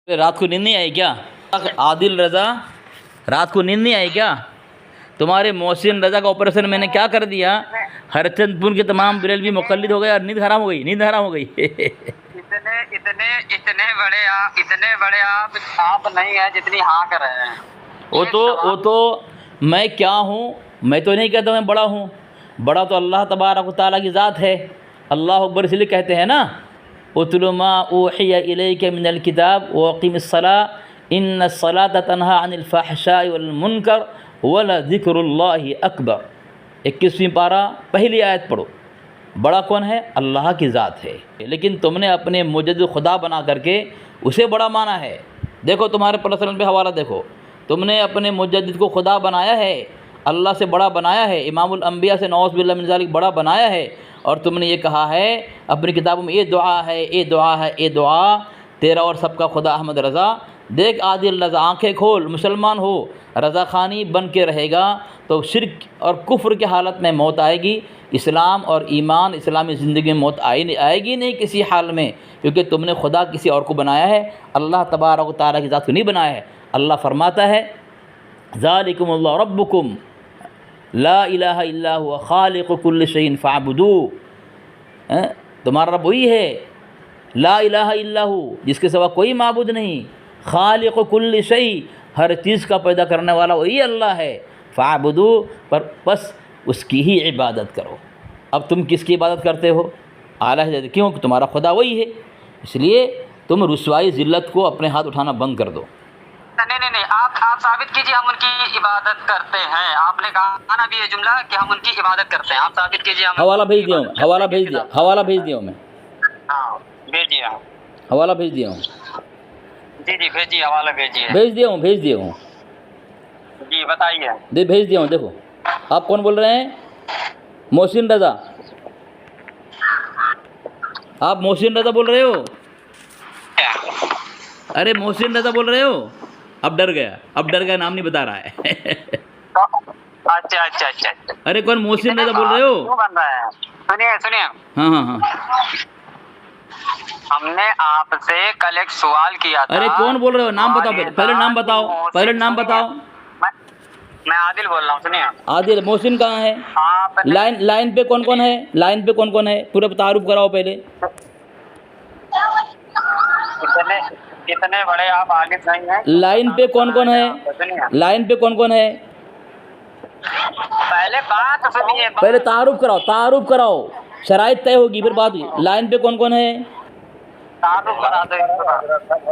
रात को नींद नहीं आई क्या? आदिल रज़ा, रात को नींद नहीं आई क्या? तुम्हारे मोहसिन रज़ा का ऑपरेशन मैंने क्या कर दिया, हरचंदपुर के तमाम बरेलवी मुक़ल्लिद हो गए और नींद हराम हो गई, नींद हराम हो गई। इतने बड़े आप नहीं है जितनी हाँ कर रहे हैं। वो तो मैं क्या हूँ? मैं तो नहीं कहता मैं बड़ा हूँ। बड़ा तो अल्लाह तबारक व तआला की ज़ात है। अल्लाह अकबर इसलिए कहते हैं ना, उतलु मा ऊहिया इलैका मिनल किताब व अक़िमिस्सलाह इन्नस्सलाता तन्हा अनिल फ़हशाइ वल मुनकर वलज़िक्रुल्लाहि अकबर। 21वीं पारा पहली आयत पढ़ो। बड़ा कौन है? अल्लाह की ज़ात है, लेकिन तुमने अपने मुजद्दिद खुदा बना करके उसे बड़ा माना है। देखो तुम्हारे पर्सनल पे हवाला देखो, तुमने अपने मुजद्दिद को खुदा बनाया है, अल्लाह से बड़ा बनाया है, इमामुल अंबिया से नौज़ बिल्लाह मिन ज़ालिक बड़ा बनाया है, और तुमने ये कहा है अपनी किताबों में, ये दुआ है, ये दुआ है, ये दुआ तेरा और सबका खुदा अहमद रज़ा। देख आदिल रज़ा, आँखें खोल, मुसलमान हो, रज़ा ख़ानी बन के रहेगा तो शिर्क और कुफ्र की हालत में मौत आएगी। इस्लाम और ईमान, इस्लामी ज़िंदगी में मौत आएगी नहीं किसी हाल में, क्योंकि तुमने खुदा किसी और को बनाया है, अल्लाह तबारक व तआला की ज़ात को नहीं बनाया है। अल्लाह फरमाता है ज़ालिकुमुल्लाहु रब्बुकुम ला इलाहा इल्ला हुवा खालिक़ु कुल्लि शैइन फ़अब्दू। तुम्हारा रब वही है, ला इलाहा इल्ला हु, जिसके सिवा कोई माबूद नहीं, खालिक़ु कुल्लि शै, हर चीज़ का पैदा करने वाला वही अल्लाह है, फ़अब्दू, पर बस उसकी ही इबादत करो। अब तुम किसकी इबादत करते हो? आला है, क्यों? तुम्हारा खुदा वही है, इसलिए तुम रुसवाई ज़िल्लत को अपने हाथ उठाना बंद कर दो। नहीं, आप साबित कीजिए हम उनकी इबादत करते हैं। आपने कहा ना भी ये जुमला कि हम उनकी इबादत करते हैं, आप साबित कीजिए। हवाला भेज दिया हूँ, हवाला भेज दिया, हवाला भेज दिया हूँ मैं। हाँ भेजिए, हवाला भेज दिया हूँ। जी भेजिए, हवाला भेजिए। भेज दिया हूँ, भेज दिया हूँ जी बताइए। भेज दिया हूँ। देखो आप कौन बोल रहे हैं? मोहसिन रज़ा, आप मोहसिन रज़ा बोल रहे हो? अरे मोहसिन रज़ा बोल रहे हो? अब डर गया, नाम नहीं बता रहा है। अच्छा। अरे कौन मोहसिन रज़ा बोल रहे हो? क्यों बन रहा है? सुनिए। हाँ। हमने आपसे कल एक सवाल किया था। अरे कौन बोल रहे हो? नाम बताओ, पहले नाम बताओ, पहले नाम बताओ। मैं आदिल बोल रहा हूँ। सुनिए। आदिल। मोहसिन कहाँ है? लाइन पे कौन कौन है? लाइन पे कौन कौन है? पूरा तारुफ कराओ पहले। इतने बड़े आप आलिम नहीं हैं। लाइन पे कौन कौन है? लाइन पे कौन कौन है? पहले बात सुनिए। पहले तारुफ कराओ, शराइत तय होगी फिर बात। लाइन पे कौन कौन है? तारुफ करा दो।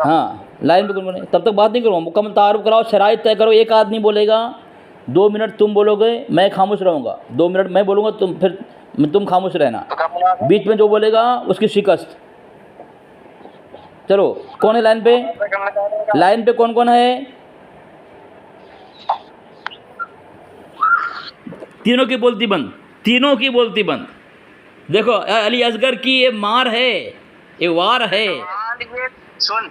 हाँ, लाइन पे कौन कौन है? तब तक बात नहीं करो, मुकम्मल तारुफ कराओ, शराइत तय करो। एक आदमी बोलेगा, 2 मिनट तुम बोलोगे, मैं खामोश रहूँगा। 2 मिनट मैं बोलूँगा, तुम खामोश रहना। बीच में जो बोलेगा उसकी शिकस्त। चलो, कौन है लाइन पे? लाइन पे कौन कौन है? तीनों की बोलती बंद। देखो अली असगर की ये मार है, ये वार है। सुन,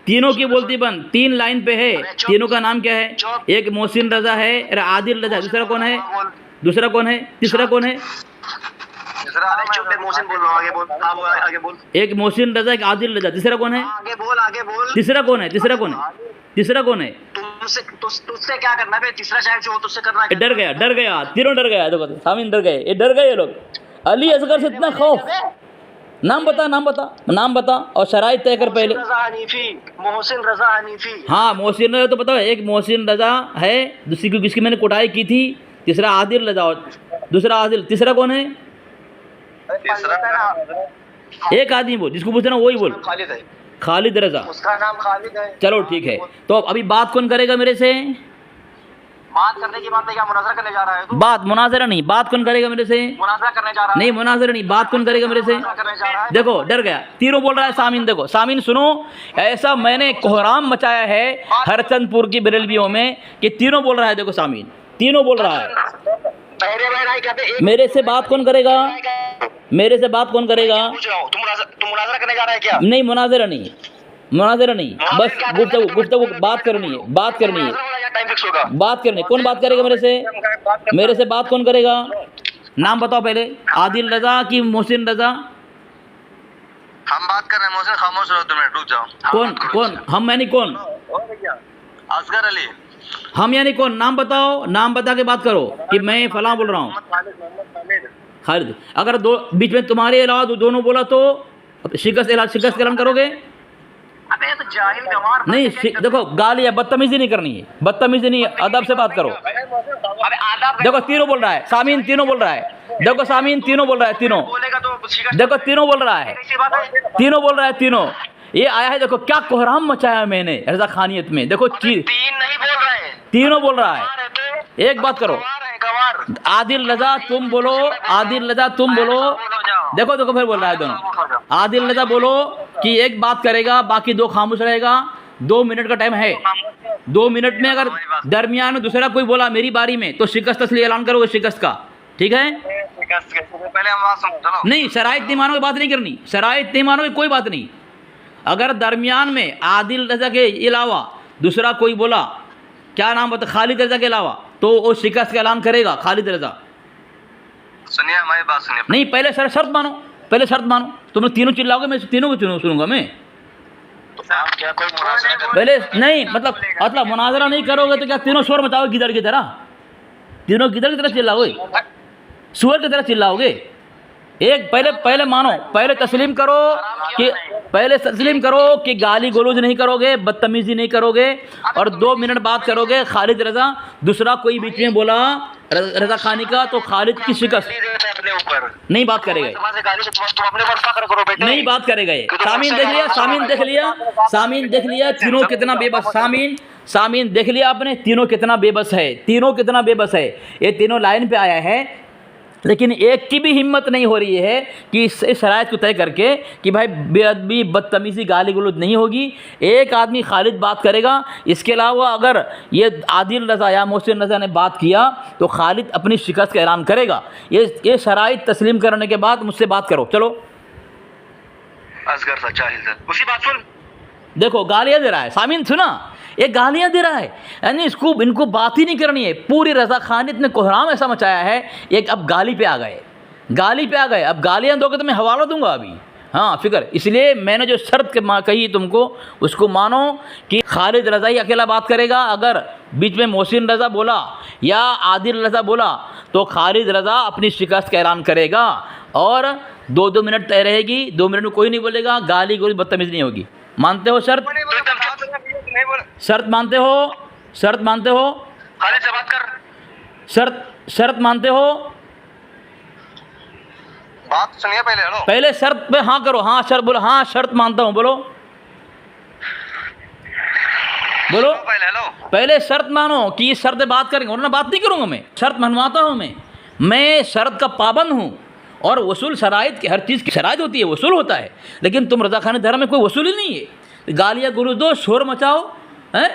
तीनों की बोलती बंद। 3 लाइन पे है। तीनों का नाम क्या है? एक मोहसिन रज़ा है, आदिल रज़ा। दूसरा कौन है? तीसरा कौन है? एक मोहसिन रज़ा, एक आदिल रज़ा। तीसरा कौन है? आगे बोल। तीसरा कौन है? तुझसे क्या करना है? तीसरा शायद जो हो तुझसे करना है। डर गया, तीनों डर गए। देखो सामीन डर गए, ये डर गए लोग। अली असगर से इतना खौफ। नाम बता और शराइत तय कर पहले। मोहसिन रज़ा हनीफी। हाँ, मोहसिन रज़ा तो बताओ। एक मोहसिन रज़ा है, दूसरी जिसकी मैंने कुटाई की थी। तीसरा आदिल रज़ा और दूसरा आदिल। तीसरा कौन है? एक आदमी बोल, जिसको पूछना वही बोल। खालिद रज़ा। उसका नाम खालिद है। चलो ठीक है, तो अभी बात कौन करेगा मेरे से? बात करने की बात है, क्या मुनाज़रा करने जा रहा है तू? बात मुनाज़रा नहीं, बात कौन करेगा मेरे से? मुनाज़रा करने जा रहा है। नहीं, मुनाज़रा नहीं, बात कौन करेगा मेरे से? देखो डर गया, तीनों बोल रहा है। सामीन देखो, सामीन सुनो, ऐसा मैंने कोहराम मचाया है हरचंदपुर की बरेलवियों में कि तीनों बोल रहा है। देखो सामीन तीनों बोल रहा है। मेरे से बात कौन करेगा? तुम मुनाज़रा करने जा रहा है क्या? नहीं, मुनाज़रा नहीं, बस गुफ्तगू बात करनी है। कौन बात करेगा मेरे से? बात कौन करेगा? नाम बताओ पहले। आदिल रज़ा की मोहसिन रज़ा? हम बात कर रहे हैं मोहसिन, खामोश रहो 2 मिनट, रुक जाओ। कौन कौन हम यानी कौन? असगर अली। हम यानी कौन? नाम बताओ, नाम बता के बात करो कि मैं फलां बोल रहा हूँ। खालिद, अगर दो बीच में तुम्हारे अलावा दोनों बोला तो शिकस्त ऐलान करोगे? अबे तो जाहिल गंवार नहीं, देखो गाली है, बदतमीजी नहीं करनी है, बदतमीजी नहीं, अदब से बात करो। अबे आदाब देखो तीनों बोल रहा है, सामीन तीनों बोल रहा है, देखो सामीन तीनों बोल रहा है, तीनों बोलेगा तो शिकस्त देखो तीनों बोल रहा है, कैसी बात है? तीनों बोल रहा है, तीनों ये आया है। देखो क्या कोहराम मचाया मैंने रजा खानियत में, देखो तीन नहीं बोल रहे, तीनों बोल रहा है। गंवार है तो एक बात करो, गंवार है, गंवार। आदिल रजा तुम बोलो, आदिल रजा तुम बोलो। देखो देखो फिर बोल रहा है दोनों। आदिल रजा बोलो कि एक बात करेगा, बाकी दो खामोश रहेगा। 2 मिनट का टाइम है, 2 मिनट में अगर दरमियान में दूसरा कोई बोला मेरी बारी में तो शिकस्त असली ऐलान करोगे, शिकस्त का, ठीक है? पहले हम बात सुनो, चलो। नहीं, शराइत नहीं मानोगे, बात नहीं करनी, शराइत नहीं मानोगे, कोई बात नहीं। अगर दरमियान में आदिल रजा के अलावा दूसरा कोई बोला, क्या नाम बता, खालिद रजा के अलावा, तो वो शिकस्त का ऐलान करेगा खालिद रजा। सुनिए हमारी बात सुनिए। नहीं, पहले शर्त मानो, पहले शर्त मानो। तुम लोग तीनों चिल्लाओगे, मैं तीनों को सुनूंगा मैं। आप क्या कोई मुनाज़रा कर- पहले नहीं, मतलब मुनाजरा नहीं करोगे तो क्या तीनों शोर मचाओगे गिदड़ की तरह? तीनों गिदड़ की तरह चिल्लाओगे, सुअर की तरह चिल्लाओगे? एक पहले मानो, पहले तस्लीम करो कि गाली गलौज नहीं करोगे, बदतमीजी नहीं करोगे, और 2 मिनट बात करोगे खालिद रजा। दूसरा कोई बीच में बोला रजा खानी का तो खालिद की शिकस्त अपने ऊपर नहीं बात करेगा, तुम अपने ऊपर फख्र करो बेटे। नहीं बात करेगा ये। सामीन देख लिया, सामीन देख लिया, तीनों कितना बेबस। सामीन देख लिया आपने, तीनों कितना बेबस है, तीनों कितना बेबस है। ये तीनों लाइन पे आया है, लेकिन एक की भी हिम्मत नहीं हो रही है कि इस शराइत को तय करके कि भाई बेअदबी, बदतमीज़ी, गाली गलौज नहीं होगी। एक आदमी खालिद बात करेगा, इसके अलावा अगर ये आदिल रज़ा या मोहसिन रज़ा ने बात किया तो खालिद अपनी शिकस्त का ऐलान करेगा। ये शराइत तस्लीम करने के बाद मुझसे बात करो, चलो। असगर सा जाहिल था, उसी बात सुन। देखो गालियाँ दे रहा है, सामीन सुना, ये गालियाँ दे रहा है, यानी इनको बात ही नहीं करनी है। पूरी रजा खानियत ने कोहराम ऐसा मचाया है, एक अब गाली पे आ गए, अब गालियाँ दोगे तो मैं हवाला दूंगा अभी। हाँ फिक्र, इसलिए मैंने जो शर्त कही तुमको उसको मानो कि खालिद रज़ा ही अकेला बात करेगा। अगर बीच में मोहसिन रज़ा बोला या आदिल रज़ा बोला तो खालिद रज़ा अपनी शिकस्त का ऐलान करेगा, और 2-2 मिनट तय रहेगी। 2 मिनट में कोई नहीं बोलेगा, गाली कोई बदतमीज़ी नहीं होगी। मानते हो शर्त? शर्त मानते हो? शर्त मानते हो? खालिद से बात कर। शर्त मानते हो? बात सुनिए पहले। हेलो, पहले शर्त पे हाँ करो। हाँ शर्त बोलो, हाँ शर्त मानता हूँ, बोलो पहले। हेलो, पहले शर्त मानो कि इस शर्त पे बात करेंगे, वरना बात नहीं करूँगा मैं। शर्त मनवाता हूँ मैं शर्त का पाबंद हूँ। और वसूल शराइत की, हर चीज़ की शराइत होती है, वसूल होता है, लेकिन तुम रज़ाखानी धर्म में कोई वसूल ही नहीं है। गालियाँ गलौज दो, शोर मचाओ हैं,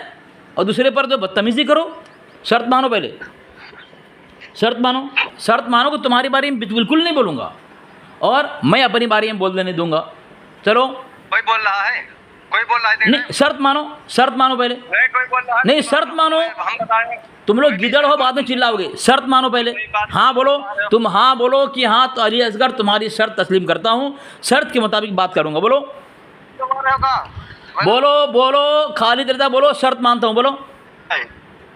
और दूसरे पर जो बदतमीज़ी करो। शर्त मानो, पहले शर्त मानो कि तुम्हारी बारी में बिल्कुल नहीं बोलूँगा, और मैं अपनी बारी में बोल देने दूंगा। चलो, कोई बोल रहा है? कोई बोल रहा है? नहीं, शर्त मानो पहले। नहीं, कोई बोल रहा है? नहीं, शर्त मानो। हम बताएंगे। तुम लोग गिदड़ हो, बाद में चिल्लाओगे। शर्त मानो पहले। हाँ बोलो, तुम हाँ बोलो कि हाँ तो अली असगर तुम्हारी शर्त तस्लीम करता हूँ, शर्त के मुताबिक बात करूँगा। बोलो खालिद रज़ा बोलो, शर्त मानता हूँ, बोलो।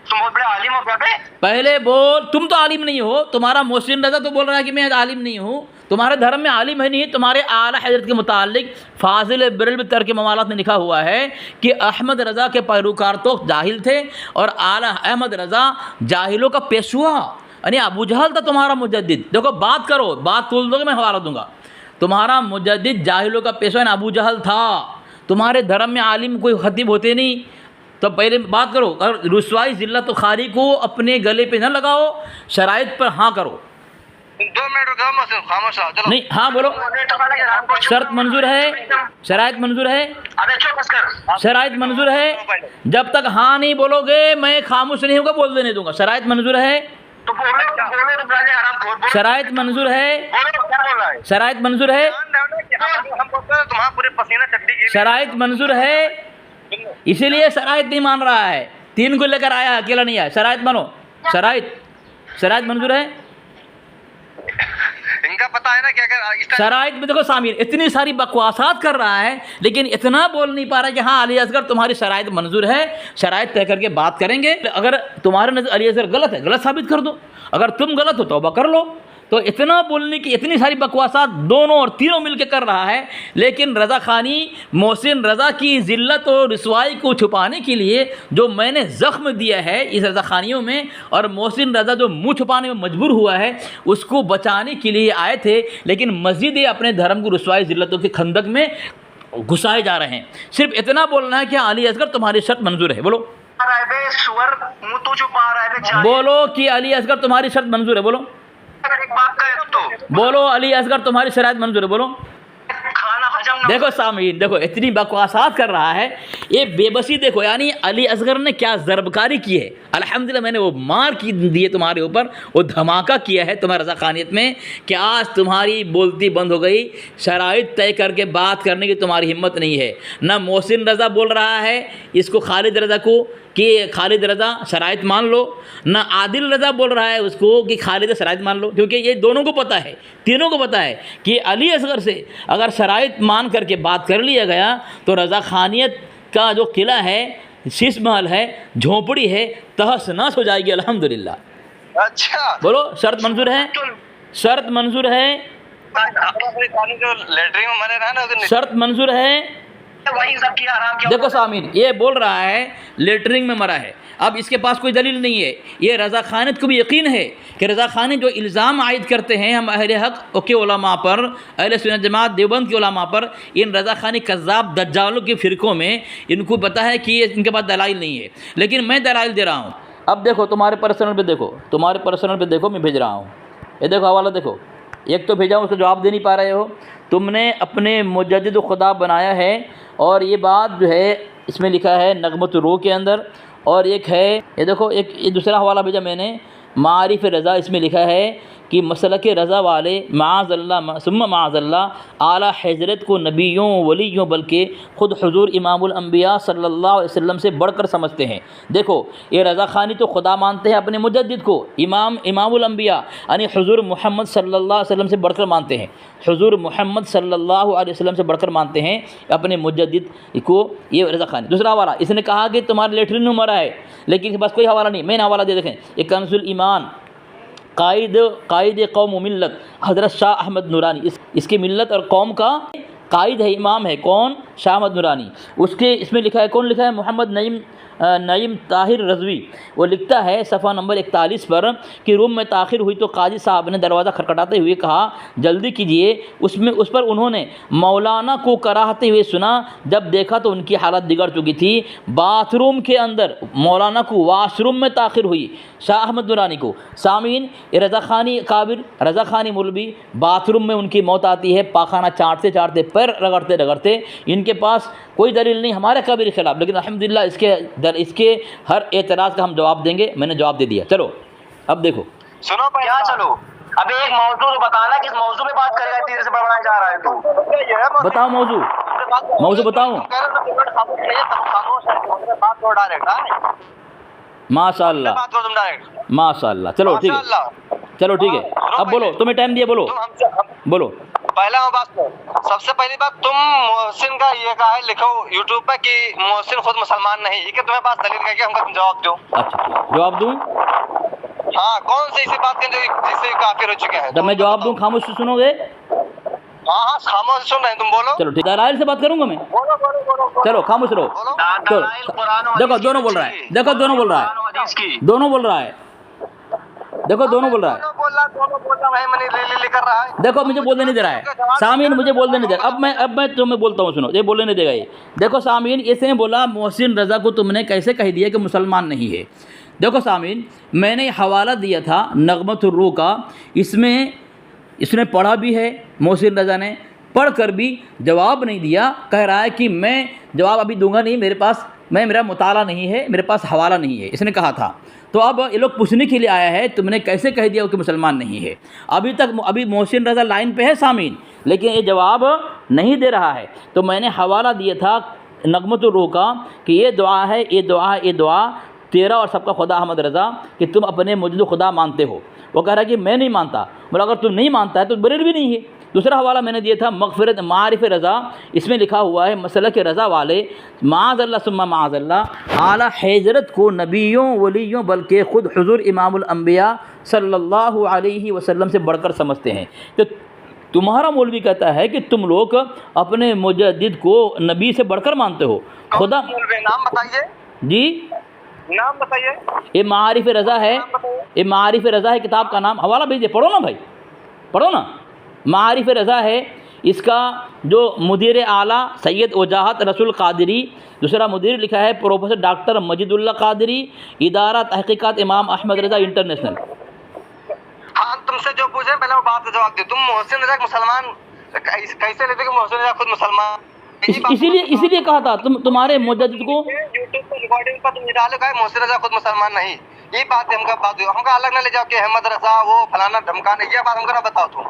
तुम बहुत बड़े आलिम हो क्या बे? पहले बोल, तुम तो आलिम नहीं हो। तुम्हारा मोहसिन रज़ा तो बोल रहा है कि मैं आलिम नहीं हूँ, तुम्हारे धर्म में आलिम है नहीं। तुम्हारे आला हज़रत के मुतालिक फाजिल बिरल में तर्क मवालात में लिखा हुआ है कि अहमद रज़ा के पैरोकार तो जाहिल थे, और आला अहमद रज़ा जाहिलों का पेशवा, यानी अबू जहल था तुम्हारा मुजद्दिद। देखो बात करो, बात खोल दोगे मैं हवाला दूंगा। तुम्हारा मुजद्दिद जाहिलों का पेशवा यानी अबू जहल था। तुम्हारे धर्म में आलिम कोई खतीब होते नहीं। तो पहले बात करो, अगर रुसवाई ज़िल्लत खारी को अपने गले पे न लगाओ, शराइत पर हाँ करो। 2 मिनट रुको, खामोश रहो, चलो। नहीं, हाँ बोलो। शर्त मंजूर है, शराइत मंजूर है, अबे चुप बस कर। शराइत मंजूर है। जब तक हाँ नहीं बोलोगे मैं खामोश नहीं होगा, बोल देने दूंगा। शराइत मंजूर है, तो बोलो तो पहले आराम खोल। शराइत मंजूर है, बोलो क्या बोल रहा है? शराइत मंजूर है, हम बोलते हैं तुम्हारा पूरे पसीना चड्डी गीली। शराइत मंजूर है। इसीलिए शराइत नहीं मान रहा है, 3 को लेकर आया, अकेला नहीं आया। शराइत मानो, शराइत मंजूर है। इनका पता होता है ना कि अगर इस तरह शराइत में देखो सामीन इतनी सारी बकवासात कर रहा है, लेकिन इतना बोल नहीं पा रहा कि हाँ अली असगर तुम्हारी शराइत मंजूर है, शराइत तय करके बात करेंगे। अगर तुम्हारे नजर अली असगर गलत है, गलत साबित कर दो, अगर तुम गलत हो तौबा कर लो। तो इतना बोलने की इतनी सारी बकवासात दोनों और तीनों मिलकर कर रहा है, लेकिन रज़ा ख़ानी मोहसिन रज़ा की ज़िल्लत और रिसवाई को छुपाने के लिए जो मैंने ज़ख्म दिया है इस रज़ा ख़ानियों में, और मोहसिन रज़ा जो मुँह छुपाने में मजबूर हुआ है उसको बचाने के लिए आए थे, लेकिन मस्जिद अपने धर्म को रिसवाई ज़िल्लतों के खंदक में घुसाए जा रहे हैं। सिर्फ इतना बोलना है कि अली असगर तुम्हारी शर्त मंजूर है, बोलो सुअर मुंह तो छुपा रहा है, बोलो कि अली असगर तुम्हारी शर्त मंजूर है, बोलो एक बात कहे तो बोलो अली असगर तुम्हारी शराइत मंजूर है, बोलो। खाना हजम ना देखो सामीन, देखो इतनी बकवासात कर रहा है, ये बेबसी देखो, यानी अली असगर ने क्या ज़रबकारी की है। अल्हम्दुलिल्लाह मैंने वो मार की दी है तुम्हारे ऊपर, वो धमाका किया है तुम्हारे रज़ा ख़ानियत में कि आज तुम्हारी बोलती बंद हो गई, शराइत तय करके बात करने की तुम्हारी हिम्मत नहीं है। ना मोहसिन रज़ा बोल रहा है इसको खालिद रज़ा को कि खालिद रज़ा शराइत मान लो, ना आदिल रज़ा बोल रहा है उसको कि खालिद शराइत मान लो, क्योंकि ये दोनों को पता है, तीनों को पता है कि अली असगर से अगर शराइत मान करके बात कर लिया गया तो रज़ा ख़ानियत का जो किला है, शीश महल है, झोंपड़ी है, तहस नहस हो जाएगी अल्हम्दुलिल्लाह। अच्छा बोलो शर्त मंजूर है, शर्त मंजूर है, जो लेटरिन में मरे रहा ना शर्त मंजूर है। वही सब किया आराम किया। देखो सामीन ये बोल रहा है लेटरिंग में मरा है, अब इसके पास कोई दलील नहीं है। ये रज़ा ख़ानियत को भी यकीन है कि रज़ा ख़ानियत जो इल्ज़ाम आयद करते हैं हम अहले हक़ के उलमा पर, अहले सुन्नत जमात देवबंद के उलमा पर, इन रज़ा ख़ानी कज़्ज़ाब दज्जालों के फ़िरक़ों में इनको पता है कि इनके पास दलाइल नहीं है, लेकिन मैं दलाइल दे रहा हूँ। अब देखो तुम्हारे पर्सनल पे देखो, तुम्हारे पर्सनल पे देखो, मैं भेज रहा हूँ, ये देखो हवाला देखो, एक तो भेजा उसका जवाब दे नहीं पा रहे हो, तुमने अपने मुजद्दिद खुदा बनाया है, और ये बात जो है इसमें लिखा है नगमत रूह के अंदर, और एक है ये देखो, एक ये दूसरा हवाला भेजा मैंने मारिफ़ रज़ा, इसमें लिखा है कि मसलक रज़ा वाले माअज़ल्लाह सुम्मा माअज़ल्लाह आला हज़रत को नबियों वलियों बल्कि ख़ुद हुज़ूर इमामुल अंबिया सल्लल्लाहु अलैहि वसल्लम से बढ़कर समझते हैं। देखो ये रज़ा ख़ानी तो खुदा मानते हैं अपने मुजद्दिद को, इमामुल अंबिया यानी हुज़ूर मोहम्मद सल्लल्लाहु अलैहि वसल्लम से बढ़कर मानते हैं, हुज़ूर मोहम्मद सल्लल्लाहु अलैहि वसल्लम से बढ़कर मानते हैं अपने मुजद्दिद को, ये रज़ा ख़ानी। दूसरा हवाला इसने कहा कि तुम्हारे लेटरिन में मरा है, लेकिन इसके पास कोई हवाला नहीं, मैंने हवाला दे देखें, ये कंज़ुल ईमान कायद कौम मिल्लत हज़रत शाह अहमद नूरानी, इसकी मिल्लत और कौम का कायद है, इमाम है कौन, शाह अहमद नूरानी। उसके इसमें लिखा है, कौन लिखा है, मोहम्मद नईम ताहिर रज़वी, वो लिखता है सफ़ा नंबर 41 पर कि रूम में ताख़िर हुई तो काजी साहब ने दरवाज़ा खटखटाते हुए कहा जल्दी कीजिए। उस पर उन्होंने मौलाना को कराहते हुए सुना, जब देखा तो उनकी हालत बिगड़ चुकी थी। बाथरूम के अंदर मौलाना को वाशरूम में ताख़िर हुई, शाह अहमद नूरानी को। सामीन रज़ा ख़ानी काबिर, रज़ा ख़ानी मौलवी, बाथरूम में उनकी मौत आती है, पाखाना चाटते चाटते, पैर रगड़ते रगड़ते। इनके पास कोई दलील नहीं हमारे काबिर के ख़िलाफ़, लेकिन अल्हम्दुलिल्लाह इसके हर एतराज़ का हम जवाब देंगे। मैंने जवाब दे दिया। चलो अब देखो, सुनो क्या, चलो अभी एक मौजू तो बताना किस मौजू में बात करेगा, तीर से बढ़ाया जा रहा है तो बताओ मौजू बताऊं। माशाअल्लाह माशाअल्लाह, चलो ठीक है, चलो ठीक है, अब बोलो, तुम्हें टाइम दिया, बोलो बोलो। पहला बात, सबसे पहली बात, तुम मोहसिन का ये कहा है लिखो यूट्यूब पे कि मोहसिन खुद मुसलमान नहीं है, कि तुम्हें पास दलील है कि हमको जवाब दो। अच्छा जवाब दूं? हाँ, कौन सी ऐसी बात है जिससे काफिर हो चुके हैं? जब मैं जवाब दूं खामोश सुनोगे? हाँ खामोश सुन रहे हैं, तुम बोलो। चलो ठीक है, दलाइल से बात करूंगा मैं। बोलो। चलो खामोश रहो। चलो देखो दोनों बोल रहा है, देखो दोनों बोल रहा है, दोनों बोल रहा है, देखो दोनों बोल रहा है, देखो मुझे बोलने नहीं दे रहा है सामीन, मुझे बोलने नहीं दे रहा। अब मैं तुम्हें बोलता हूँ, सुनो, ये बोलने नहीं देगा ये। देखो सामीन, इसने बोला मोहसिन रज़ा को तुमने कैसे कह दिया कि मुसलमान नहीं है। देखो सामीन, मैंने हवाला दिया था नगमत रूह का, इसमें इसने पढ़ा भी है, मोहसिन रज़ा ने पढ़ कर भी जवाब नहीं दिया, कह रहा है कि मैं जवाब अभी दूंगा नहीं, मेरे पास मेरा मुताला नहीं है, मेरे पास हवाला नहीं है, इसने कहा था। तो अब ये लोग पूछने के लिए आया है तुमने कैसे कह दिया कि मुसलमान नहीं है। अभी मोहसिन रज़ा लाइन पे है सामीन, लेकिन ये जवाब नहीं दे रहा है। तो मैंने हवाला दिया था नगमत रूह का कि ये दुआ है, ये दुआ तेरा और सबका खुदा अहमद रज़ा कि तुम अपने मौजूद खुदा मानते हो। वो कह रहा है कि मैं नहीं मानता। बोला अगर तुम नहीं मानता है तो बरेलवी नहीं है। दूसरा हवाला मैंने दिया था मग़फ़िरत मारिफ़ रज़ा, इसमें लिखा हुआ है मसलक के रज़ा वाले माज़अल्लाह सुम्मा माज़अल्लाह आला हज़रत को नबियों वलियों बल्कि ख़ुद हुज़ूर इमामुल अंबिया सल्लल्लाहु अलैहि वसल्लम से बढ़कर समझते हैं। तो तुम्हारा मौलवी कहता है कि तुम लोग अपने मुजद्दिद को नबी से बढ़कर मानते हो। खुदा नाम बताइए जी, नाम बताइए। ये मारिफ़ रज़ा है, ये मारिफ़ रज़ा है किताब का नाम। हवाला भेजिए, पढ़ो ना भाई, पढ़ो ना। मारिफ़ रज़ा है, इसका जो मुदीर आला सैयद वजाहत रसूल कादरी, दूसरा मुदीर लिखा है प्रोफेसर डॉक्टर मजीदुल्लाह कादरी, इदारा तहक़ीक़ात इमाम अहमद रज़ा इंटरनेशनल। हाँ, तुमसे जो पूछे पहले वो बात का जवाब दे। तुम मोहसिन रज़ा मुसलमान कैसे लेते कि मोहसिन रज़ा खुद मुसलमान? इसीलिए कहा था तुम्हारे मुजद्दिद को यूट्यूब पर रिकॉर्डिंग पर तुम डालो का मोहसिन रज़ा खुद मुसलमान नहीं। ये बात हमका अलग ना ले जाओ कि अहमद रज़ा वो फलाना धमकाना, ये बात हमको ना बताओ। तुम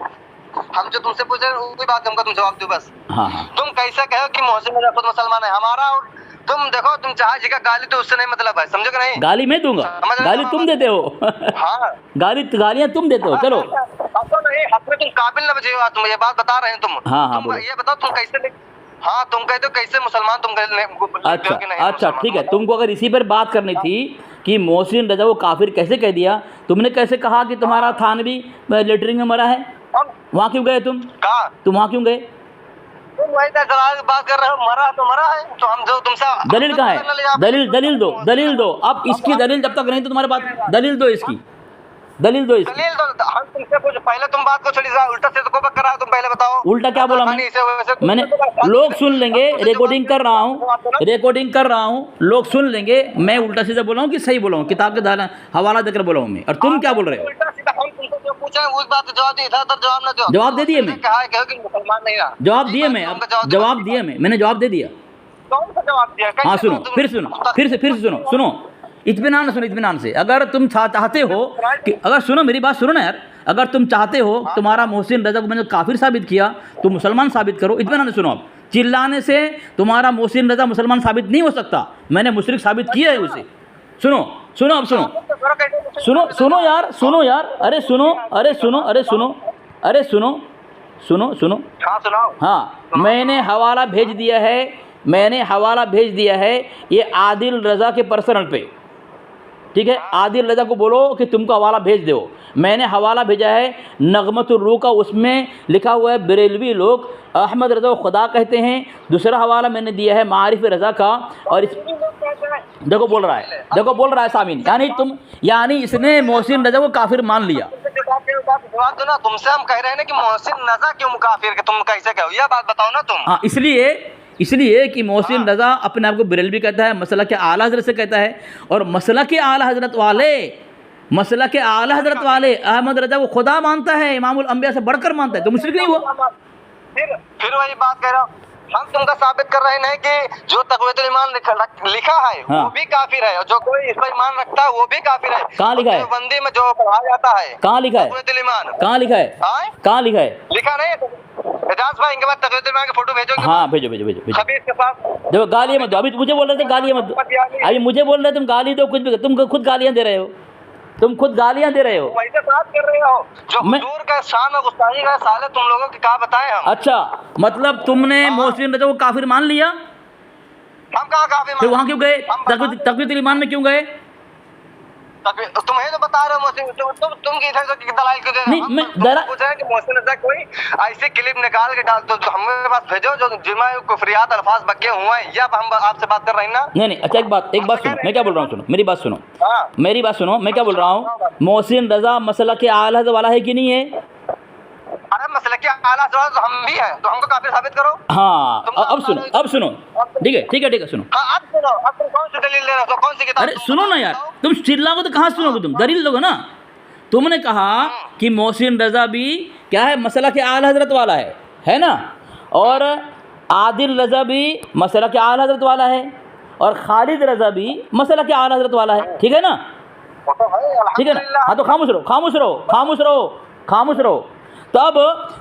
हम जो तुमसे पूछे वही बात हमको तुम जवाब दो बस। हाँ हाँ, तुम कैसे कहो कि मोहसिन रज़ा खुद मुसलमान है? हमारा और तुम देखो, तुम चाहे जी का गाली तो उससे नहीं मतलब है, समझो कि नहीं? गाली मैं दूंगा, गाली तुम देते हो। हाँ, गालियाँ तुम देते हो। चलो नहीं, अपने तुम काबिल न बचे हो, तुम ये बात बता रहे हैं। तुम हाँ, तुम ये बताओ तुम कैसे हाँ तुम कहते हो कैसे मुसलमान तुम अच्छा ठीक है। तुमको अगर इसी पर बात करनी थी कि मोहसिन रज़ा को काफिर कैसे कह दिया, तुमने कैसे कहा कि तुम्हारा थानवी लेटरिन में मरा है? वहाँ क्यों गए तुम वहाँ क्यों गए? तुम वही बात कर रहे हो, मरा तो मरा है, तो हम जो तुमसे दलील कहाँ है? दलील दो। अब इसकी दलील जब तक नहीं तो तुम्हारे पास दलील दो, इसकी दलील दो। हम तुमसे कुछ पहले तुम बात को छोड़ी, उल्टा से तो को करा, तुम पहले बताओ। उल्टा क्या बोला मैंने? लोग सुन लेंगे, रिकॉर्डिंग कर रहा हूँ, लोग सुन लेंगे। मैं उल्टा सीधा बोला हूँ कि सही बोला हूँ? किताब के हवाला देकर बोला हूँ मैं, और तुम क्या बोल रहे हो? जवाब दे दिए मैं, मैंने जवाब दे दिया। हाँ सुनो, फिर से सुनो इत्मीनान से। अगर तुम चाहते हो कि अगर सुनो मेरी बात सुनो ना यार, अगर तुम चाहते हो तुम्हारा मोहसिन रज़ा को मैंने काफिर साबित किया, तुम मुसलमान साबित करो। इत्मीनान से सुनो। अब चिल्लाने से तुम्हारा मोहसिन रज़ा मुसलमान साबित नहीं हो सकता, मैंने मुशरिक साबित किया है उसे। सुनो अब सुनो यार, अरे सुनो। हाँ, मैंने हवाला भेज दिया है ये आदिल रज़ा के पर्सनल पे, ठीक है? आदिल रज़ा को बोलो कि तुमको हवाला भेज दो। मैंने हवाला भेजा है नगमतुर रूह का, उसमें लिखा हुआ है बरेलवी लोग अहमद रज़ा को खुदा कहते हैं। दूसरा हवाला मैंने दिया है मारिफ़ रज़ा का, और इस देखो बोल रहा है सामीन, यानी इसने मोहसिन रज़ा को काफिर मान लिया। जवाब दो ना। तुमसे हम कह रहे हैं कि मोहसिन रज़ा क्यों काफिर के, तुम कैसे कहो ये बात बताओ ना तुम। हाँ, इसलिए कि मोहसिन रज़ा अपने आप को बरेलवी कहता है, मसला के आला हज़रत से कहता है, और मसला के आला हज़रत वाले अहमद रज़ा को खुदा मानता है, इमामुल अंबिया से बढ़कर मानता है, तो मुशरिक नहीं हुआ? फिर वही बात कह रहा हूँ, हम तुमका साबित कर रहे हैं कि जो तक़वीतुल ईमान लिखा है वो भी काफिर है, और जो कोई इस पर ईमान रखता है वो भी काफिर है। कहाँ लिखा है? बंदी में जो पढ़ाया जाता है, कहाँ लिखा है? तक़वीतुल ईमान कहाँ लिखा है? लिखा नहीं है? एजाज भाई इनके बाद तक़वीतुल ईमान की फोटो भेजोगे? हाँ भेजो। खबीर के पास देखो, गालियाँ मत दो। अभी मुझे बोल रहे थे गालियाँ मत दो, अभी मुझे बोल रहे तुम गाली दो, कुछ भी। तुम खुद गालियाँ दे रहे हो, वैसे बात कर रहे हो जो हुजूर का शान और गुस्ताखी का साले तुम लोगों की क्या बताएं हम। अच्छा, मतलब तुमने मोहसिन रज़ा को काफिर मान लिया? हम कहाँ काफिर? फिर वहाँ क्यों गए? तक़वीतुल ईमान में क्यों गए? तुम्हें तो बता रहे हो मोहसिन, तुम की इधर की दलाइल क्यों दे रहे हो? हम पूछ रहे हैं कि मोहसिन रज़ा कोई ऐसी क्लिप निकाल के डाल दो, हमारे पास भेजो जो जिसमें कुफरियात अल्फाज बके हुए हैं, या हम आपसे बात कर रहे हैं ना? नहीं। अच्छा, एक बात सुनो, मैं क्या बोल रहा हूँ, सुनो मेरी बात सुनो, मैं क्या बोल रहा हूँ। मोहसिन रज़ा मसला के आला वाला है कि नहीं है? अरे मसले के आला तो हम भी हैं, तो हमको काफिर साबित करो। हाँ, अब सुनो, ठीक है, सुनो। अब तुम कौन सी दलील ले रहे हो? कौन सी किताब? अरे सुनो ना यार, तुम चिल्लाओगे तो कहाँ सुनोगे? तुम दलील लोगे ना। तुमने कहा कि मोहसिन रज़ा भी क्या है, मसला के आला हज़रत वाला है ना, और आदिल रज़ा भी मसला के आला हज़रत वाला है, और खालिद रज़ा भी मसला के आला हज़रत वाला है, ठीक है ना? हाँ, तो खामोश रहो। तब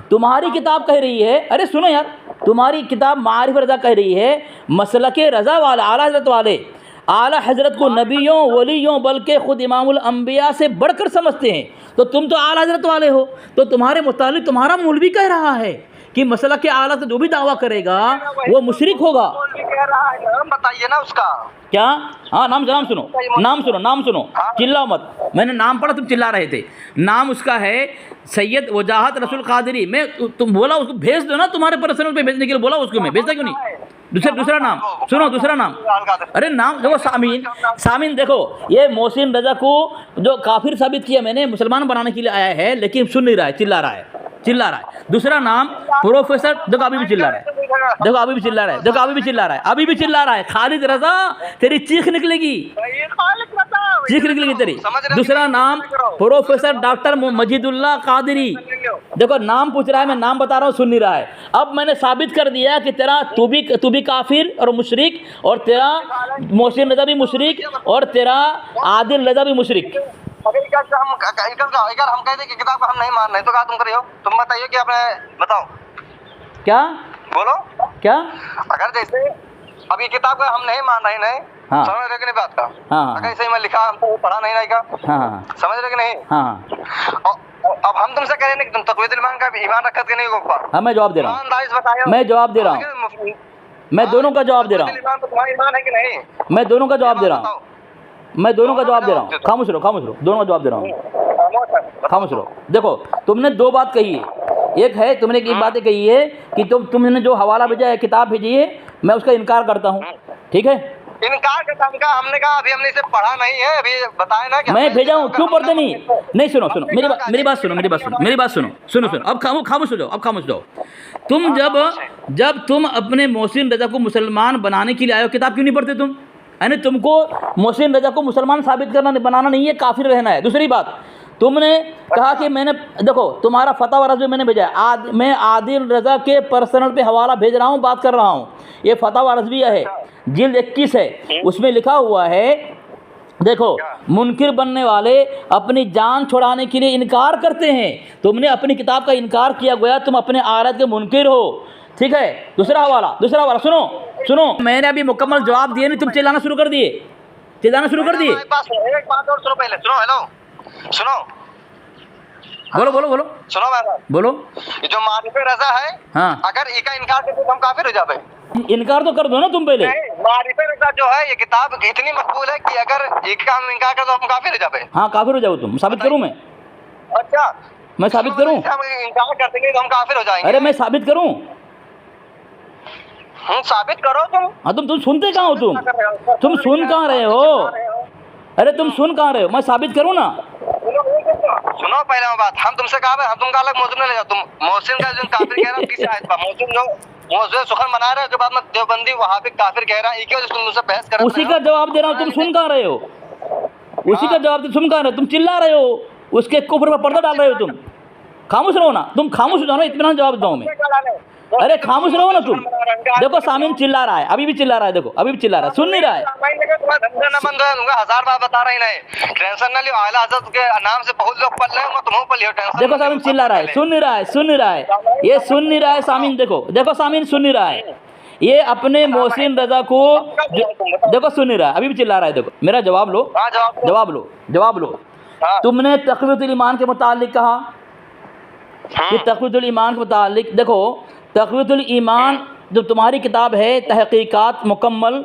तुम्हारी किताब कह रही है, अरे सुनो यार, तुम्हारी किताब मारिफ़ रज़ा कह रही है मसला के रज़ा वाला आला हज़रत वाले आला हज़रत को नबियों वलियों बल्कि ख़ुद इमामुल अंबिया से बढ़कर समझते हैं। तो तुम तो आला हजरत वाले हो, तो तुम्हारे मुतालिक तुम्हारा मौलवी कह रहा है कि मसला के आला से जो भी दावा करेगा वो मुशरिक होगा। कह रहा है, नाम बताइए ना उसका। क्या? हाँ, नाम सुनो, नाम सुनो, नाम सुनो, चिल्लाओ मत। मैंने नाम पढ़ा, तुम चिल्ला रहे थे। नाम उसका है सैयद वजाहत रसूल कादरी। मैं तुम बोला उसको भेज दो ना, तुम्हारे पर्सनल पे भेजने के लिए बोला उसको, मैं भेजता क्यों नहीं? दूसरा नाम सुनो, दूसरा नाम। अरे नाम देखो, सामीन देखो, ये मोहसिन रजा को जो काफिर साबित किया मैंने, मुसलमान बनाने के लिए आया है, लेकिन सुन नहीं रहा है, चिल्ला रहा है। दूसरा नाम प्रोफेसर, देखो अभी भी चिल्ला रहा है, देखो अभी भी चिल्ला रहा है, देखो अभी भी चिल्ला रहा है, अभी भी चिल्ला रहा है। खालिद रजा, तेरी चीख निकलेगी, चीख निकलेगी तेरी। दूसरा नाम प्रोफेसर डॉक्टर मजीदुल्लाह कादरी। देखो नाम पूछ रहा है, मैं नाम बता रहा हूँ, सुन नहीं रहा है। अब मैंने साबित कर दिया कि तेरा तू भी काफिर और मुशरिक, और तेरा मोहसिन रजा भी मुशरिक, और तेरा आदिल रजा भी मुशरिक। अगर हम कहते कि किताब को हम नहीं मान रहे तो क्या तुम करियो? तुम बताइए कि आपने बताओ क्या बोलो क्या? अगर जैसे अब ये किताब का हम नहीं मान रहे, नहीं हाँ। समझ रहे कि नहीं बात का? हाँ। अगर ऐसे में लिखा हमको पढ़ा नहीं रहेगा, हाँ। समझ रहे कि नहीं? हाँ। अब हम तुमसे कह रहे हैं कि तुम तक़वीयतुल ईमान का ईमान रखत के नहीं हो ऊपर। हाँ, मैं जवाब दे रहा हूँ, मैं जवाब दे रहा हूँ, मैं दोनों का जवाब दे रहा हूँ, तुम्हारा ईमान है कि नहीं? मैं दोनों का जवाब दे रहा हूँ, मैं दोनों का जवाब दे रहा हूँ। खामोश रहो, दोनों का जवाब दे रहा हूँ, खामोश रहो। देखो तुमने दो बात कही है, एक है तुमने एक बात कही है कि तुमने जो हवाला भेजा है, किताब भेजी है, मैं उसका इनकार करता हूँ, ठीक है? इनकार करता हूँ, हमने कहा अभी हमने इसे पढ़ा नहीं है, अभी बताए ना कि मैं भेजा हूँ, क्यों पढ़ते नहीं? सुनो मेरी बात सुनो। अब खामोश हो जाओ, अब खामोश हो जाओ। तुम जब तुम अपने मोहसिन रजा को मुसलमान बनाने के लिए आए हो, किताब क्यों नहीं पढ़ते तुम? यानी तुमको मोहसिन रजा को मुसलमान साबित बनाना नहीं है, काफिर रहना है। दूसरी बात, तुमने कहा कि मैंने, देखो तुम्हारा फतवा रज़वी मैंने भेजा है, मैं आदिल रजा के पर्सनल पे हवाला भेज रहा हूँ, बात कर रहा हूँ। ये फतवा रज़विया है, जिल्द 21 है, उसमें लिखा हुआ है, देखो मुनकिर बनने वाले अपनी जान छुड़ाने के लिए इनकार करते हैं। तुमने अपनी किताब का इनकार किया, गोया तुम अपने आरत के मुनकिर हो, ठीक है? दूसरा हवाला सुनो, मैंने अभी मुकम्मल जवाब दिए नहीं, तुम चिल्लाना शुरू कर दिए। एक बात और सुनो, पहले सुनो, हेलो सुनो, बोलो सुनो मेरा, बोलो। ये जो मारिफे रजा है, हाँ, अगर इसका इनकार करते तो हम काफिर हो जाए। इनकार तो कर दो ना तुम पहले। मारिफे रजा जो है ये किताब इतनी मकबूल है कि अगर इसका हम इनकार कर तो हम काफिर हो जाए। हाँ, काफिर हो जाओ तुम, साबित करूँ मैं? अच्छा, मैं साबित करूँ? हम इनकार करते तो हम काफिर हो जाएंगे। अरे मैं साबित करूँ? साबित करो तुम। हाँ, तुम सुनते कहाँ हो? तुम सुन कहाँ रहे हो? अरे तुम सुन कहाँ रहे हो? मैं साबित करूँ ना? सुनो पहले बात, हम तुमसे कहा, हम तुमका अलग मौजूद नहीं ले जाओ। तुम मोहसिन का जो काफिर कह रहा है, किस आयत पर? मोहसिन जो मौजूद सुखन बना रहे हो, के बाद में देवबंदी वहां पे काफिर कह रहा है, एक तुम मुझसे बहस कर रहे हो। उसी का जवाब दे रहा हूँ, तुम सुन कहाँ रहे हो? उसी का जवाब सुन कहाँ रहे हो? तुम चिल्ला रहे हो, उसके कुफ्र पर पर्दा डाल रहे हो। तुम खामोश रहो ना, तुम खामोश हो जाओ ना, इत्मीनान जवाब दूँ मैं। अरे खामोश रहो ना तुम। देखो सामीन चिल्ला रहा है, अभी भी चिल्ला रहा है, देखो अभी भी चिल्ला रहा है, सुन नहीं रहा है। हजार बार बता रही नहीं, टेंशन न लियो, आला हज़रत के नाम से बहुत लोग पढ़ रहे हैं, तुम पढ़ लियो, टेंशन। देखो सामीन चिल्ला रहा है, सुन नहीं रहा है, ये सुन नहीं रहा है सामीन। देखो सामीन सुन नहीं रहा है, ये अपने मोहसिन रजा को देखो सुन नहीं रहा है, अभी भी चिल्ला रहा है। देखो मेरा जवाब लो। तुमने तक़वियतुल ईमान के मुतालिक कहा कि तक़वियतुल ईमान के मुतालिक, देखो तक़वियतुल ईमान जो तुम्हारी किताब है तहक़ीक़ात मुकम्मल,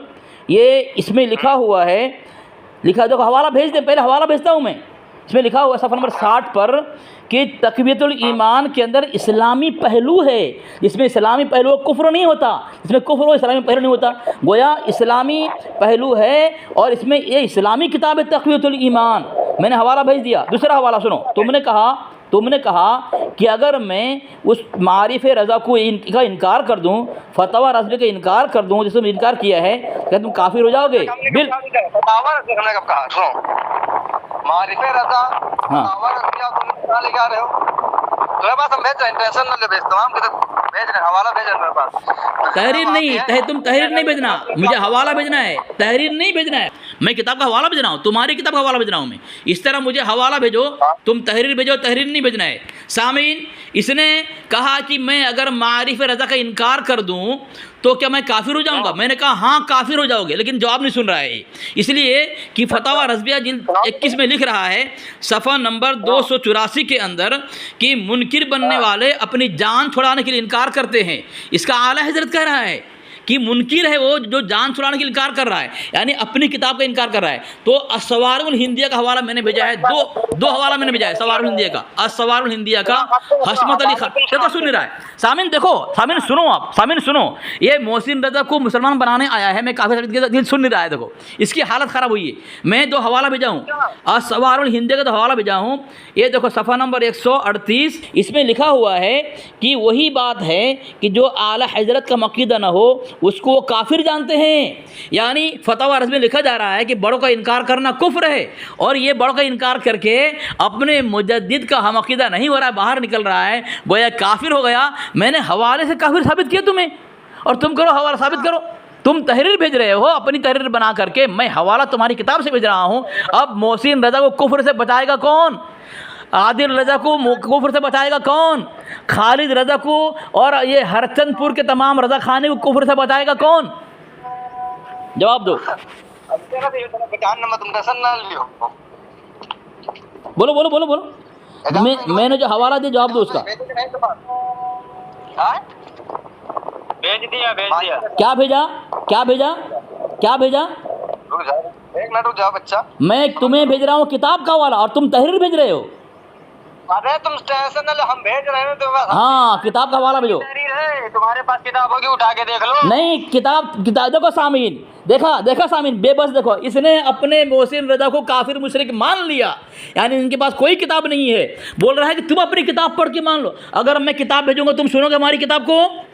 ये इसमें लिखा हुआ है, देखो हवाला भेज दे, पहले हवाला भेजता हूँ मैं। इसमें लिखा हुआ है सफ़र नंबर 60 पर कि तक़वियतुल ईमान के अंदर इस्लामी पहलू है, जिसमें इस्लामी पहलू कुफ्र नहीं होता, इसमें कुफ्र और इस्लामी पहलू नहीं होता, गोया इस्लामी पहलू है, और इसमें ये इस्लामी किताब है तक़वियतुल ईमान। मैंने हवाला भेज दिया। दूसरा हवाला सुनो, तुमने कहा कि अगर मैं उस मारिफ़े रज़ा को का इनकार कर दूं, फतवा रज़वी का इनकार कर दूं, जिसमें इनकार किया है, क्या तुम काफिर हो जाओगे? फतवा रज़वी हमने कब कहा? सुनो, मारिफ़े रज़ा फतवा रज़वी आप तुम कहां ले जा रहे हो? तुम्हारे पास हम भेज रहे हैं, टेंशन न ले, भेजता हूं, हम भेज रहे, हवाला भेज रहे मेरे पास। तहरीर नहीं, तुम तहरीर नहीं भेजना, मुझे हवाला भेजना है, तहरीर नहीं भेजना है। मैं किताब का हवाला भेज रहा हूँ, तुम्हारी किताब का हवाला भेज रहा हूँ मैं। इस तरह मुझे हवाला भेजो, तुम तहरीर भेजो, तहरीर नहीं भेजना है। सामीन, इसने कहा कि मैं अगर मारिफ रज़ा का इनकार कर दूँ तो क्या मैं काफिर हो जाऊंगा? मैंने कहा हाँ काफिर हो जाओगे, लेकिन जवाब नहीं सुन रहा है। इसलिए कि फतवा रज़विया जिल्द 21 में लिख रहा है, सफ़ा नंबर 284 के अंदर, कि मुनकिर बनने वाले अपनी जान छुड़ाने के लिए इनकार करते हैं। इसका आला हज़रत कह रहा है कि मुनकिर है वो जो जान छुड़ाने के लिए इनकार कर रहा है, यानी अपनी किताब का इनकार कर रहा है। तो अस्सवारुल हिंदिया का हवाला मैंने भेजा है, दो हवाला मैंने भेजा है। सवारुल हिंदिया का, अस्सवारुल हिंदिया का हशमत अली खान, देखो सुन नहीं रहा है सामिन, देखो सामिन सुनो, आप सामिन सुनो, ये मोहसिन रज़ा को मुसलमान बनाने आया है, मैं काफ़ी दिल सुन नहीं रहा है। देखो इसकी हालत ख़राब हुई है। मैं 2 हवाला भेजा हूँ, अस्सवारुल हिंदिया का 2 हवाला भेजा हूँ। ये देखो सफ़ा नंबर 138, इसमें लिखा हुआ है कि वही बात है कि जो आला हज़रत का मक़ीदा न हो उसको वो काफिर जानते हैं। यानी फतवा रज़ में लिखा जा रहा है कि बड़ों का इनकार करना कुफ्र है, और ये बड़ों का इनकार करके अपने मुजद्दिद का हम अक़ीदा नहीं हो रहा है, बाहर निकल रहा है, गोया काफिर हो गया। मैंने हवाले से काफिर साबित किया तुम्हें, और तुम करो हवाला साबित करो। तुम तहरीर भेज रहे हो अपनी तहरीर बना करके, मैं हवाला तुम्हारी किताब से भेज रहा हूँ। अब मोहसिन रज़ा को कुफ्र से बचाएगा कौन? आदिल रज़ा को कुफ्र से बचाएगा कौन? खालिद रज़ा को और ये हरचंदपुर के तमाम रज़ा खाने को कुफ्र से बचाएगा कौन? जवाब दो। बोलो बोलो बोलो बोलो। मैंने जो हवाला दिया जवाब दो उसका। भेज दिया, भेज दिया। क्या भेजा? क्या भेजा? क्या भेजा? एक मिनट रुक जाओ बच्चा, मैं तुम्हें भेज रहा हूँ किताब का हवाला, और तुम तहरीर भेज रहे हो। अरे तुम टेंशन न लो, हम भेज रहे हैं तो हाँ किताब का हवाला भेजो। तुम्हारे पास किताब होगी, उठा के देख लो। नहीं, किताब देखो सामीन, देखा सामीन, बेबस देखो, इसने अपने मोहसिन रज़ा को काफिर मुशरिक मान लिया, यानी इनके पास कोई किताब नहीं है। बोल रहा है कि तुम अपनी किताब पढ़ के मान लो। अगर मैं किताब भेजूंगा तुम सुनोगे हमारी किताब को?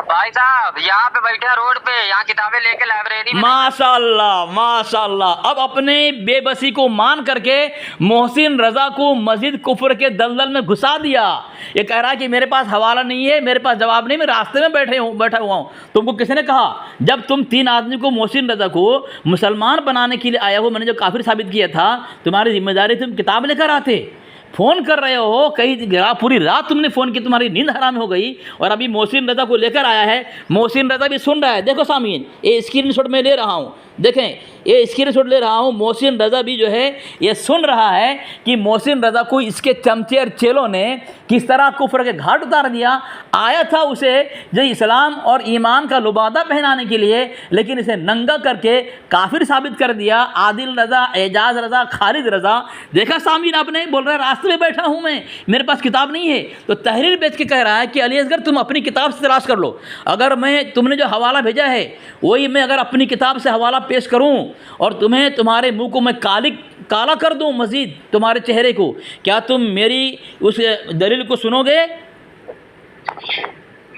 भाई साहब यहाँ पे बैठे रोड पे, यहाँ किताबें लेके लाइब्रेरी में। माशाल्लाह माशाल्लाह। अब अपने बेबसी को मान करके मोहसिन रज़ा को मस्जिद कुफ्र के दलदल में घुसा दिया। ये कह रहा है कि मेरे पास हवाला नहीं है, मेरे पास जवाब नहीं, मैं रास्ते में बैठा हुआ हूँ। तुमको किसने कहा? जब तुम 3 आदमी को मोहसिन रज़ा को मुसलमान बनाने के लिए आया हो, मैंने जो काफिर साबित किया था, तुम्हारी जिम्मेदारी तुम किताब लेकर आते। फ़ोन कर रहे हो, कई पूरी रात तुमने फ़ोन की, तुम्हारी नींद हराम हो गई, और अभी मोहसिन रज़ा को लेकर आया है। मोहसिन रज़ा भी सुन रहा है। देखो सामीन, ये स्क्रीनशॉट मैं ले रहा हूँ, देखें ये स्क्रीनशॉट ले रहा हूँ। मोहसिन रज़ा भी जो है ये सुन रहा है कि मोहसिन रज़ा को इसके चमचे और चेलों ने किस तरह कुफ्र के घाट उतार दिया। आया था उसे जो इस्लाम और ईमान का लुबादा पहनाने के लिए, लेकिन इसे नंगा करके काफिर साबित कर दिया। आदिल रज़ा, एजाज रज़ा, खालिद रज़ा। देखा सामीन आपने, बोल रहा है रास्ते में बैठा हूँ मैं, मेरे पास किताब नहीं है। तो तहरीर बेच के कह रहा है कि अली असगर तुम अपनी किताब से तलाश कर लो। अगर मैं तुमने जो हवाला भेजा है वही मैं अगर अपनी किताब से हवाला पेश करूं और तुम्हें, तुम्हारे मुंह को मैं काला कर दूं मजीद, तुम्हारे चेहरे को, क्या तुम मेरी उस दलील को सुनोगे?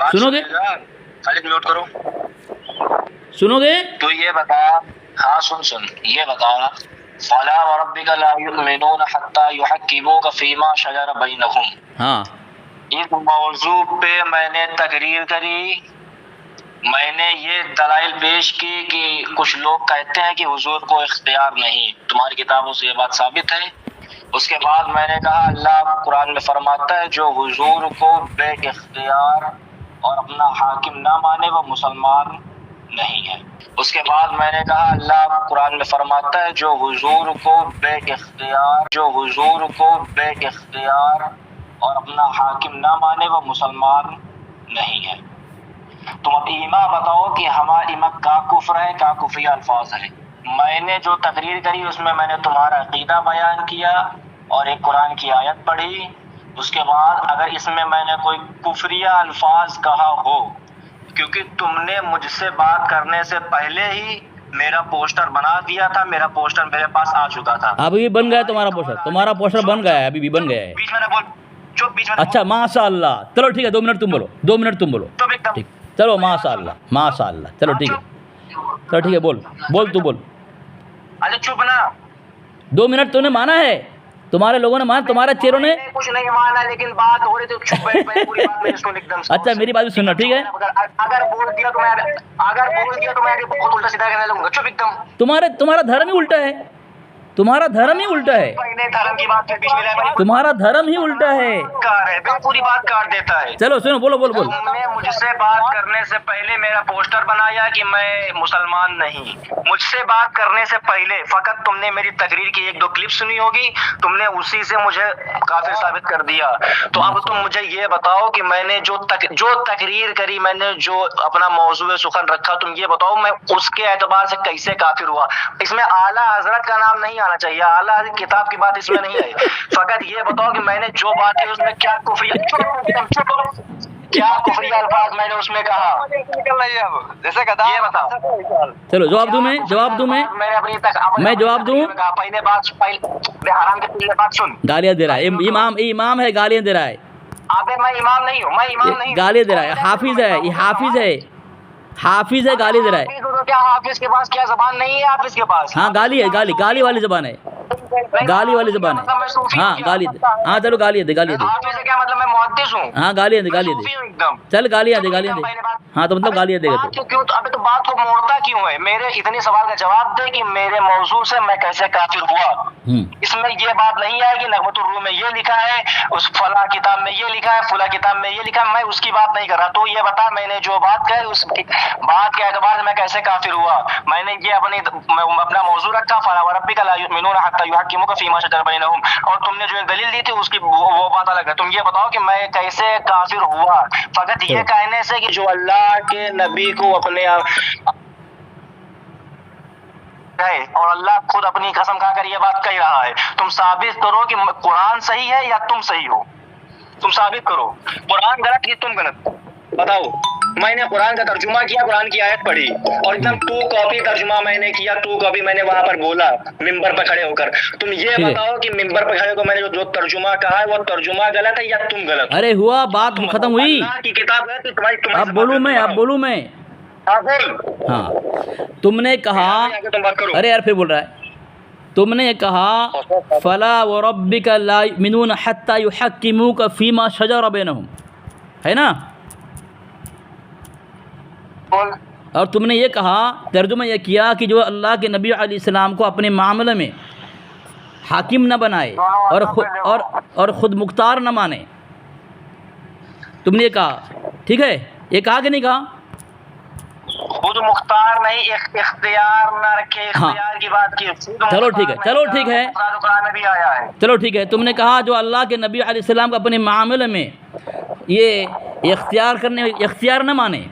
सुनोगे? खाली म्यूट करो। सुनोगे? तो ये बता, हाँ सुन, ये बता, फला व रब्बिका ला युमिनून हत्ता युहक्किमूका फीमा शजर बैनहुम। हाँ, इस मौजू पे मैंने तकरीर करी, मैंने ये दलाइल पेश की कि कुछ लोग कहते हैं कि हुजूर को इख्तियार नहीं, तुम्हारी किताबों से ये बात साबित है। उसके बाद मैंने कहा अल्लाह कुरान में फरमाता है जो हुजूर को बे इख्तियार और अपना हाकिम ना माने वो मुसलमान नहीं है। उसके बाद मैंने कहा अल्लाह कुरान में फरमाता है जो हुजूर को बे इख्तियार और अपना हाकिम ना माने वो मुसलमान नहीं है। तुम अब ईमा बताओ कि हमारा ईमा का कुफ्र है, का कुफरिया अल्फाज है। मैंने जो तकरीर करी उसमें मैंने तुम्हारा अकीदा बयान किया और एक कुरान की आयत पढ़ी। उसके बाद अगर इसमें मैंने कोई कुफरिया अल्फाज कहा हो, क्योंकि तुमने मुझसे बात करने से पहले ही मेरा पोस्टर बना दिया था, मेरा पोस्टर मेरे पास आ चुका था। अभी भी बन गया तुम्हारा पोस्टर बन गया है, अभी भी बन गया है। बीच में बोल, जो बीच में। अच्छा माशाअल्लाह, चलो ठीक है, 2 मिनट तुम बोलो, 2 मिनट तुम बोलो, ठीक, चलो माशाअल्लाह, चलो ठीक है, बोल तू बोल। अरे चुप ना। 2 मिनट तूने माना है, तुम्हारे लोगों ने माना, तुम्हारे चेहरों ने कुछ नहीं माना, लेकिन बात हो रही थी, चुप बैठ पहले पूरी बात मेरी सुन एकदम से। अच्छा मेरी बात भी सुनना, ठीक है? अगर बोल दिया तो मैं आगे बहुत उल्टा सीधा कहने लगूंगा, चुप एकदम। तुम्हारा धर्म ही उल्टा है, तुम्हारा धर्म ही उल्टा है, पहले धर्म की बात फिर बीच में लाया, तुम्हारा धर्म ही उल्टा है। पूरी बात काट देता है। चलो सुनो, बोलो बोल बोल। तुमने मुझसे बात करने से पहले मेरा पोस्टर बनाया कि मैं मुसलमान नहीं, मुझसे बात करने से पहले फकत तुमने मेरी तकरीर की 1-2 क्लिप सुनी होगी, तुमने उसी से मुझे काफिर साबित कर दिया। तो अब तुम मुझे ये बताओ कि मैंने जो तकरीर करी, मैंने जो अपना मौजूद सुखन रखा, तुम ये बताओ मैं उसके एतबार से कैसे काफिर हुआ? इसमें आला हजरत का नाम नहीं आना चाहिए, आला हजरत किताब की बात इसमें नहीं है। फकत ये बताओ कि मैंने जो बात की उसमें क्या कुफरी अल्फाज मैंने उसमें कहा? निकल रही है अब जैसे गधा, ये बताओ। चलो जवाब दूं मैं, मैंने अपनी मैं जवाब दूं? पहले हराम के पहले बात सुन। गालियां दे रहा है, इमाम है, गालियां दे रहा है। अबे मैं इमाम नहीं हूँ, मैं इमाम नहीं हूँ। गालियां दे रहा है, हाफिज है, ये हाफिज है, गाली दे रहा है। तो क्या हाफिज के पास क्या जबान नहीं है? हाफिज के पास हाँ गाली है, गाली वाली जबान है, गाली वाली जबान है। हाँ गाली दे, हाँ चलो गालियां दे। हाफिज से क्या मतलब? मैं मुहद्दिस हूँ। हाँ गालियां दे, एकदम चल गालियां दे। हाँ तो मतलब गालियां देगा तो। क्यों? अबे तो बात को मोड़ता क्यों है? मेरे इतने सवाल का जवाब दे कि मेरे मौजू से मैं कैसे काफिर हुआ। इसमें ये बात नहीं है कि नगमतुर रूह में ये लिखा है, उस फला किताब में ये लिखा है, फला किताब में ये लिखा है, मैं उसकी बात नहीं कर रहा। तो ये बता, मैंने जो बात कही उस बात के एतबार से मैं कैसे काफिर हुआ? मैंने ये अपना मौजू रखा, फला व रब्बिका ला युमिनूना हत्ता युहक्किमुका फीमा शजरा बैनहुम, और तुमने जो एक दलील दी थी उसकी वो बात अलग है। तुम ये बताओ कि मैं कैसे काफिर हुआ? फकत ये कहने से कि जो अल्लाह के नबी को अपने और अल्लाह खुद अपनी कसम खाकर ये बात कह रहा है, तुम साबित करो कि कुरान सही है या तुम सही हो। तुम साबित करो, कुरान गलत कि तुम गलत, बताओ। मैंने कुरान का तर्जुमा किया, कुरान की आयत पढ़ी और एकदम 2 कॉपी तर्जुमा मैंने किया, 2 कॉपी मैंने वहां पर बोला मिंबर पर खड़े होकर। तुम ये बताओ कि मिंबर पर खड़े होकर मैंने जो तर्जुमा कहा है वो तर्जुमा गलत है या तुम गलत? अरे हुआ, बात खत्म हुई। की किताब है तो तुम्हारी अब बोलूं मैं। हाँ तुमने कहा, अरे यार फिर बोल रहा है। तुमने कहा फला व रब्बिका ला युमिनूना हत्ता युहक्किमुका फीमा शजरा बैनहुम, है ना? और तुमने ये कहा, तर्जुमा ये किया कि जो अल्लाह के नबी अलैहिस्सलाम को अपने मामले में हाकिम न बनाए और खुद मुख्तार न माने। तुमने ये कहा, ठीक है? ये कहा कि नहीं कहा? खुद मुख्तार नहीं, इख्तियार न रखे, इख्तियार की बात की। चलो ठीक है, में भी आया है। चलो ठीक है। तुमने कहा जो अल्लाह के नबी अलैहिस्सलाम को अपने मामले में ये इख्तियार न माने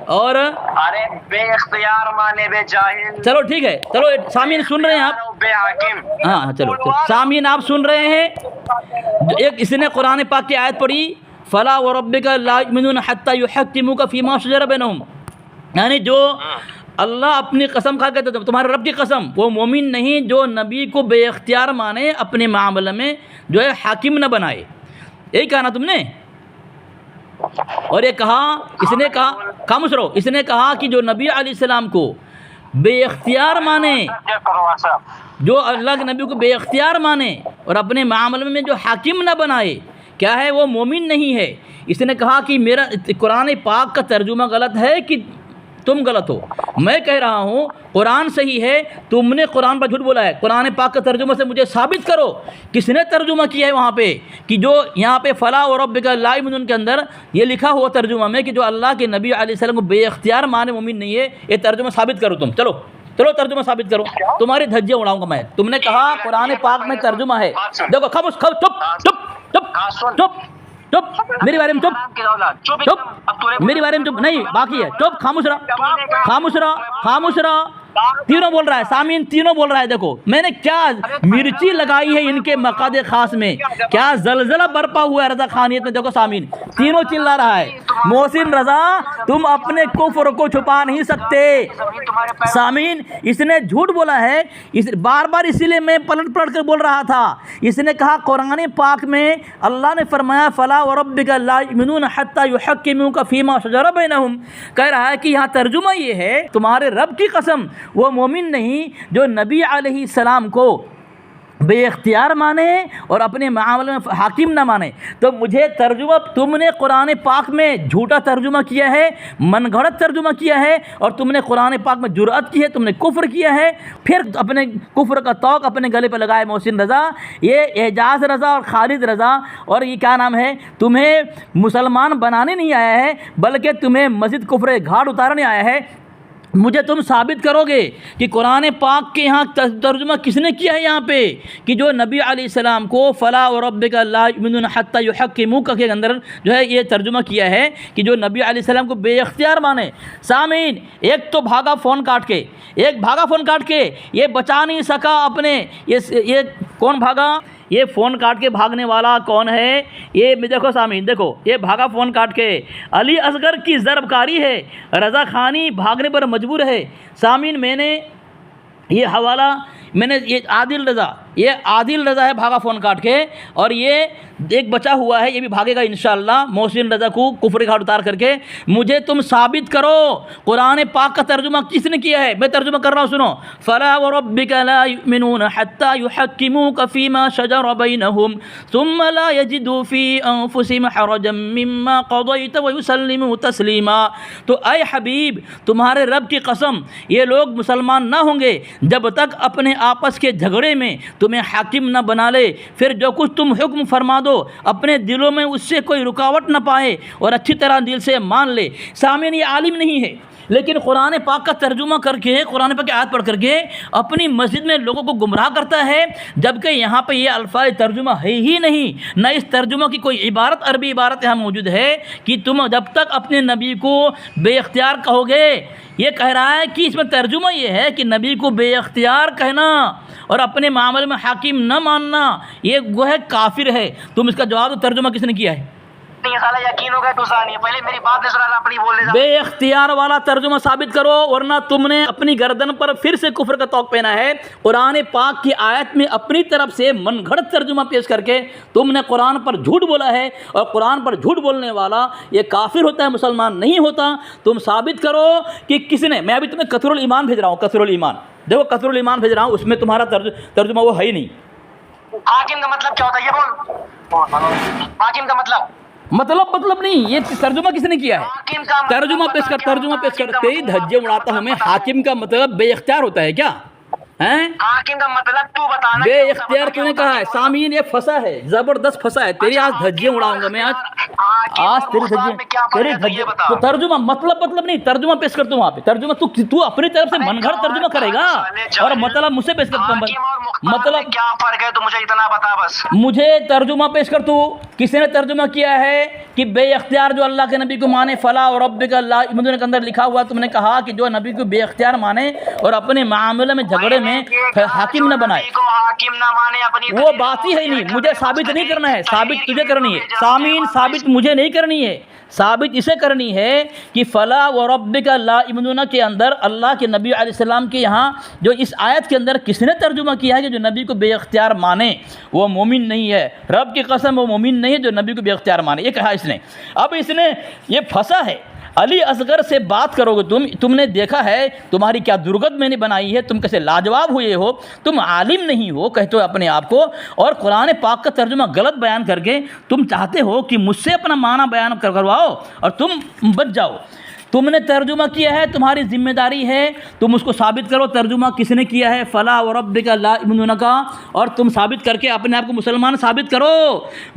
और अरे बेइख्तियार माने, बेजाहिल। चलो ठीक है, चलो सामीन सुन रहे हैं आप? बेहाकिम। हाँ चलो सामीन आप सुन रहे हैं? एक इसने कुरान पाक की आयत पढ़ी, फला व रब्बिका ला युमिनूना हत्ता युहक्किमुका फीमा शजरा बैनहुम, यानी जो अल्लाह अपनी कसम खा के, तुम्हारे रब की कसम, वो मोमिन नहीं जो नबी को बेइख्तियार माने, अपने मामले में जो है हाकिम न बनाए। यही कहा ना तुमने? और ये कहा, इसने कहा, खामोश रहो, इसने कहा कि जो नबी अलैहिस्सलाम को बेइख्तियार माने, जो अल्लाह के नबी को बेइख्तियार माने और अपने मामले में जो हाकिम न बनाए, क्या है? वो मोमिन नहीं है। इसने कहा कि मेरा कुरान पाक का तर्जुमा गलत है कि तुम गलत हो। मैं कह रहा हूँ कुरान सही है, तुमने कुरान पर झूठ बोला है। कुरान पाक का तर्जुमा से मुझे साबित करो, किसने तर्जुमा किया है वहाँ पे कि जो यहाँ पे फला व रब्बिका ला युमिनून के अंदर ये लिखा हुआ तर्जुमा में कि जो अल्लाह के नबी अलैहिस्सलाम को बेइख्तियार माने मोमिन नहीं है। ये तर्जुमा साबित करो तुम। चलो तर्जुमा साबित करो, तुम्हारी धज्जियाँ उड़ाऊंगा मैं। तुमने कहा कुरान पाक में तर्जुमा है, देखो खामोश, चुप, मेरे बारे में चुप, मेरे बारे में चुप नहीं, बाकी है चुप, खामोश रहा। तीनों बोल रहा है, सामीन तीनों बोल रहा है। देखो मैंने क्या मिर्ची लगाई है इनके मकादे खास में, क्या जलजला बरपा हुआ है रजा खानियत में। देखो सामीन तीनों चिल्ला रहा है, मोहसिन रजा तुम अपने कुफ्र को छुपा नहीं सकते। सामीन इसने झूठ बोला है, इस बार इसीलिए मैं पलट कर बोल रहा था। इसने कहा कुरान पाक में अल्लाह ने फरमाया फला व रब्बिका ला युमिनूना हत्ता युहक्किमुका फीमा शजरा बैनहुम, कह रहा है कि यहाँ तर्जुमा ये है तुम्हारे रब की कसम वो मोमिन नहीं जो नबी अलैहिस्सलाम को बेइख्तियार माने और अपने मामले में हाकिम ना माने। तो मुझे तर्जुमा, तुमने कुरान पाक में झूठा तर्जुमा किया है, मनगढ़ंत तर्जुमा किया है, और तुमने कुरान पाक में जुर्अत की है, तुमने कुफ्र किया है, फिर अपने कुफ्र का तौक अपने गले पर लगाए मोहसिन रज़ा, ये एजाज़ रज़ा और खालिद रज़ा, और ये क्या नाम है, तुम्हें मुसलमान बनाने नहीं आया है बल्कि तुम्हें मस्जिद कुफ्र घाट उतारने आया है। मुझे तुम साबित करोगे कि कुरान पाक के यहाँ तर्जुमा किसने किया है यहाँ पे, कि जो नबी अलैहिस्सलाम को फ़ला व रब्बिका ला युमिनून हत्ता युहक्किमूका के अंदर जो है ये तर्जुमा किया है कि जो नबी अलैहिस्सलाम को बेइख्तियार माने। सामीन, एक तो भागा फ़ोन काट के, एक भागा फ़ोन काट के, ये बचा नहीं सका अपने, ये कौन भागा, ये फ़ोन काट के भागने वाला कौन है, ये देखो सामीन, देखो ये भागा फ़ोन काट के, अली असगर की ज़रबकारी है, रज़ा खानी भागने पर मजबूर है। सामीन, मैंने ये हवाला, मैंने ये आदिल रज़ा है भागा फ़ोन काट के, और ये एक बचा हुआ है, ये भी भागेगा इंशाअल्लाह मोहसिन रज़ा को कुफ्र घाट उतार करके। मुझे तुम साबित करो कुरान पाक का तर्जुमा किसने किया है। मैं तर्जुमा कर रहा हूँ, सुनो। फ़ला व रब्बिका ला युमिनून हत्ता युहक्किमूका फ़ीमा शजर बैनहुम सुम्मा ला यजिदू फ़ी अनफुसिहिम हरजम मिम्मा क़ज़ैत व युसल्लिमू तस्लीमा। तो ऐ हबीब, तुम्हारे रब की कसम, ये लोग मुसलमान ना होंगे जब तक अपने आपस के झगड़े में तुम्हें हाकिम न बना ले, फिर जो कुछ तुम हुक्म फरमा दो अपने दिलों में उससे कोई रुकावट न पाए और अच्छी तरह दिल से मान ले। सामीन, ये आलिम नहीं है लेकिन कुरान पाक का तर्जुमा करके, कुरान पाक की आयत पढ़ करके अपनी मस्जिद में लोगों को गुमराह करता है, जबकि यहाँ पे ये अल्फाज तर्जुमा है ही नहीं, न इस तर्जुमा की कोई इबारत, अरबी इबारत यहाँ मौजूद है कि तुम जब तक अपने नबी को बेइख्तियार कहोगे। ये कह रहा है कि इसमें तर्जुमा ये है कि नबी को बेइख्तियार कहना और अपने मामले में हाकिम न मानना, ये वो है काफिर है। तुम इसका जवाब दो, तर्जुमा किसने किया है। ये साला यकीन हो गया तू सानी, पहले मेरी बात नहीं सुना, अपनी बोल ले। बेइख्तियार वाला तर्जुमा साबित करो, वरना तुमने अपनी गर्दन पर फिर से कुफ्र का तौक पहना है। कुरान पाक की आयत में अपनी तरफ से मनगढ़ंत तर्जुमा पेश करके तुमने कुरान पर झूठ बोला है, और कुरान पर झूठ बोलने वाला ये काफिर होता है, मुसलमान नहीं होता। तुम साबित करो कि किसने। मैं अभी तुम्हें कतरुल ईमान भेज रहा हूँ, कतरुल ईमान, देखो कतरुल ईमान भेज रहा हूँ, उसमें तुम्हारा तर्जुमा वो है ही नहीं। हाकिम का मतलब क्या होता है ये बोल। हाकिम का मतलब नहीं, ये तर्जुमा किसने किया है। तर्जुमा पेश कर तेरी धज्जे उड़ाता हूं मैं। हाकिम का मतलब बेइख्तियार होता है क्या हैं? हाकिम का मतलब तू बताना। बेइख्तियार तूने कहा है। सामीन, ये फंसा है, जबरदस्त फंसा है। तेरी आज धज्जे उड़ाऊंगा मैं, आज तेरी धज्जे। तो तर्जुमा मतलब नहीं, तर्जुमा पेश कर तू वहाँ पे। तर्जुमा तू अपनी तरफ से मनगढ़ंत तर्जुमा करेगा और मतलब मुझसे पेश कर। मतलब क्या फर्क है, तो मुझे इतना बता बस। मुझे तर्जुमा पेश कर तू। किसने तर्जुमा किया है कि बेइख्तियार जो अल्लाह के नबी को माने, फला और रब्बिका ला युमिनून के अंदर लिखा हुआ, तुमने कहा कि जो नबी को बेइख्तियार माने और अपने मामले में झगड़े में हाकिम न बनाए, हाकिम न माने अपनी, वो बात ही है नहीं। मुझे साबित नहीं करना है, साबित तुझे करनी है। सामीन, साबित मुझे नहीं करनी है, साबित इसे करनी है कि फ़ला व रब्बिका ला युमिनून के अंदर अल्लाह के नबी अलैहिस्सलाम के यहाँ जो इस आयत के अंदर किसने तर्जुमा किया है कि जो नबी को बेइख्तियार माने वो मोमिन नहीं है। रब की कसम, वो मोमिन नहीं है जो नबी को बेइख्तियार माने, ये कहा इसने। अब इसने ये फंसा है। अली असगर से बात करोगे तुमने देखा है तुम्हारी क्या दुर्गत मैंने बनाई है, तुम कैसे लाजवाब हुए हो, तुम आलिम नहीं हो कहते हो अपने आप को, और कुरान पाक का तर्जुमा गलत बयान करके तुम चाहते हो कि मुझसे अपना माना बयान करवाओ और तुम बच जाओ। तुमने तर्जुमा किया है, तुम्हारी जिम्मेदारी है, तुम उसको साबित करो तर्जुमा किसने किया है फला व रब्बिका ला युमिनून का, और तुम साबित करके अपने आप को मुसलमान साबित करो।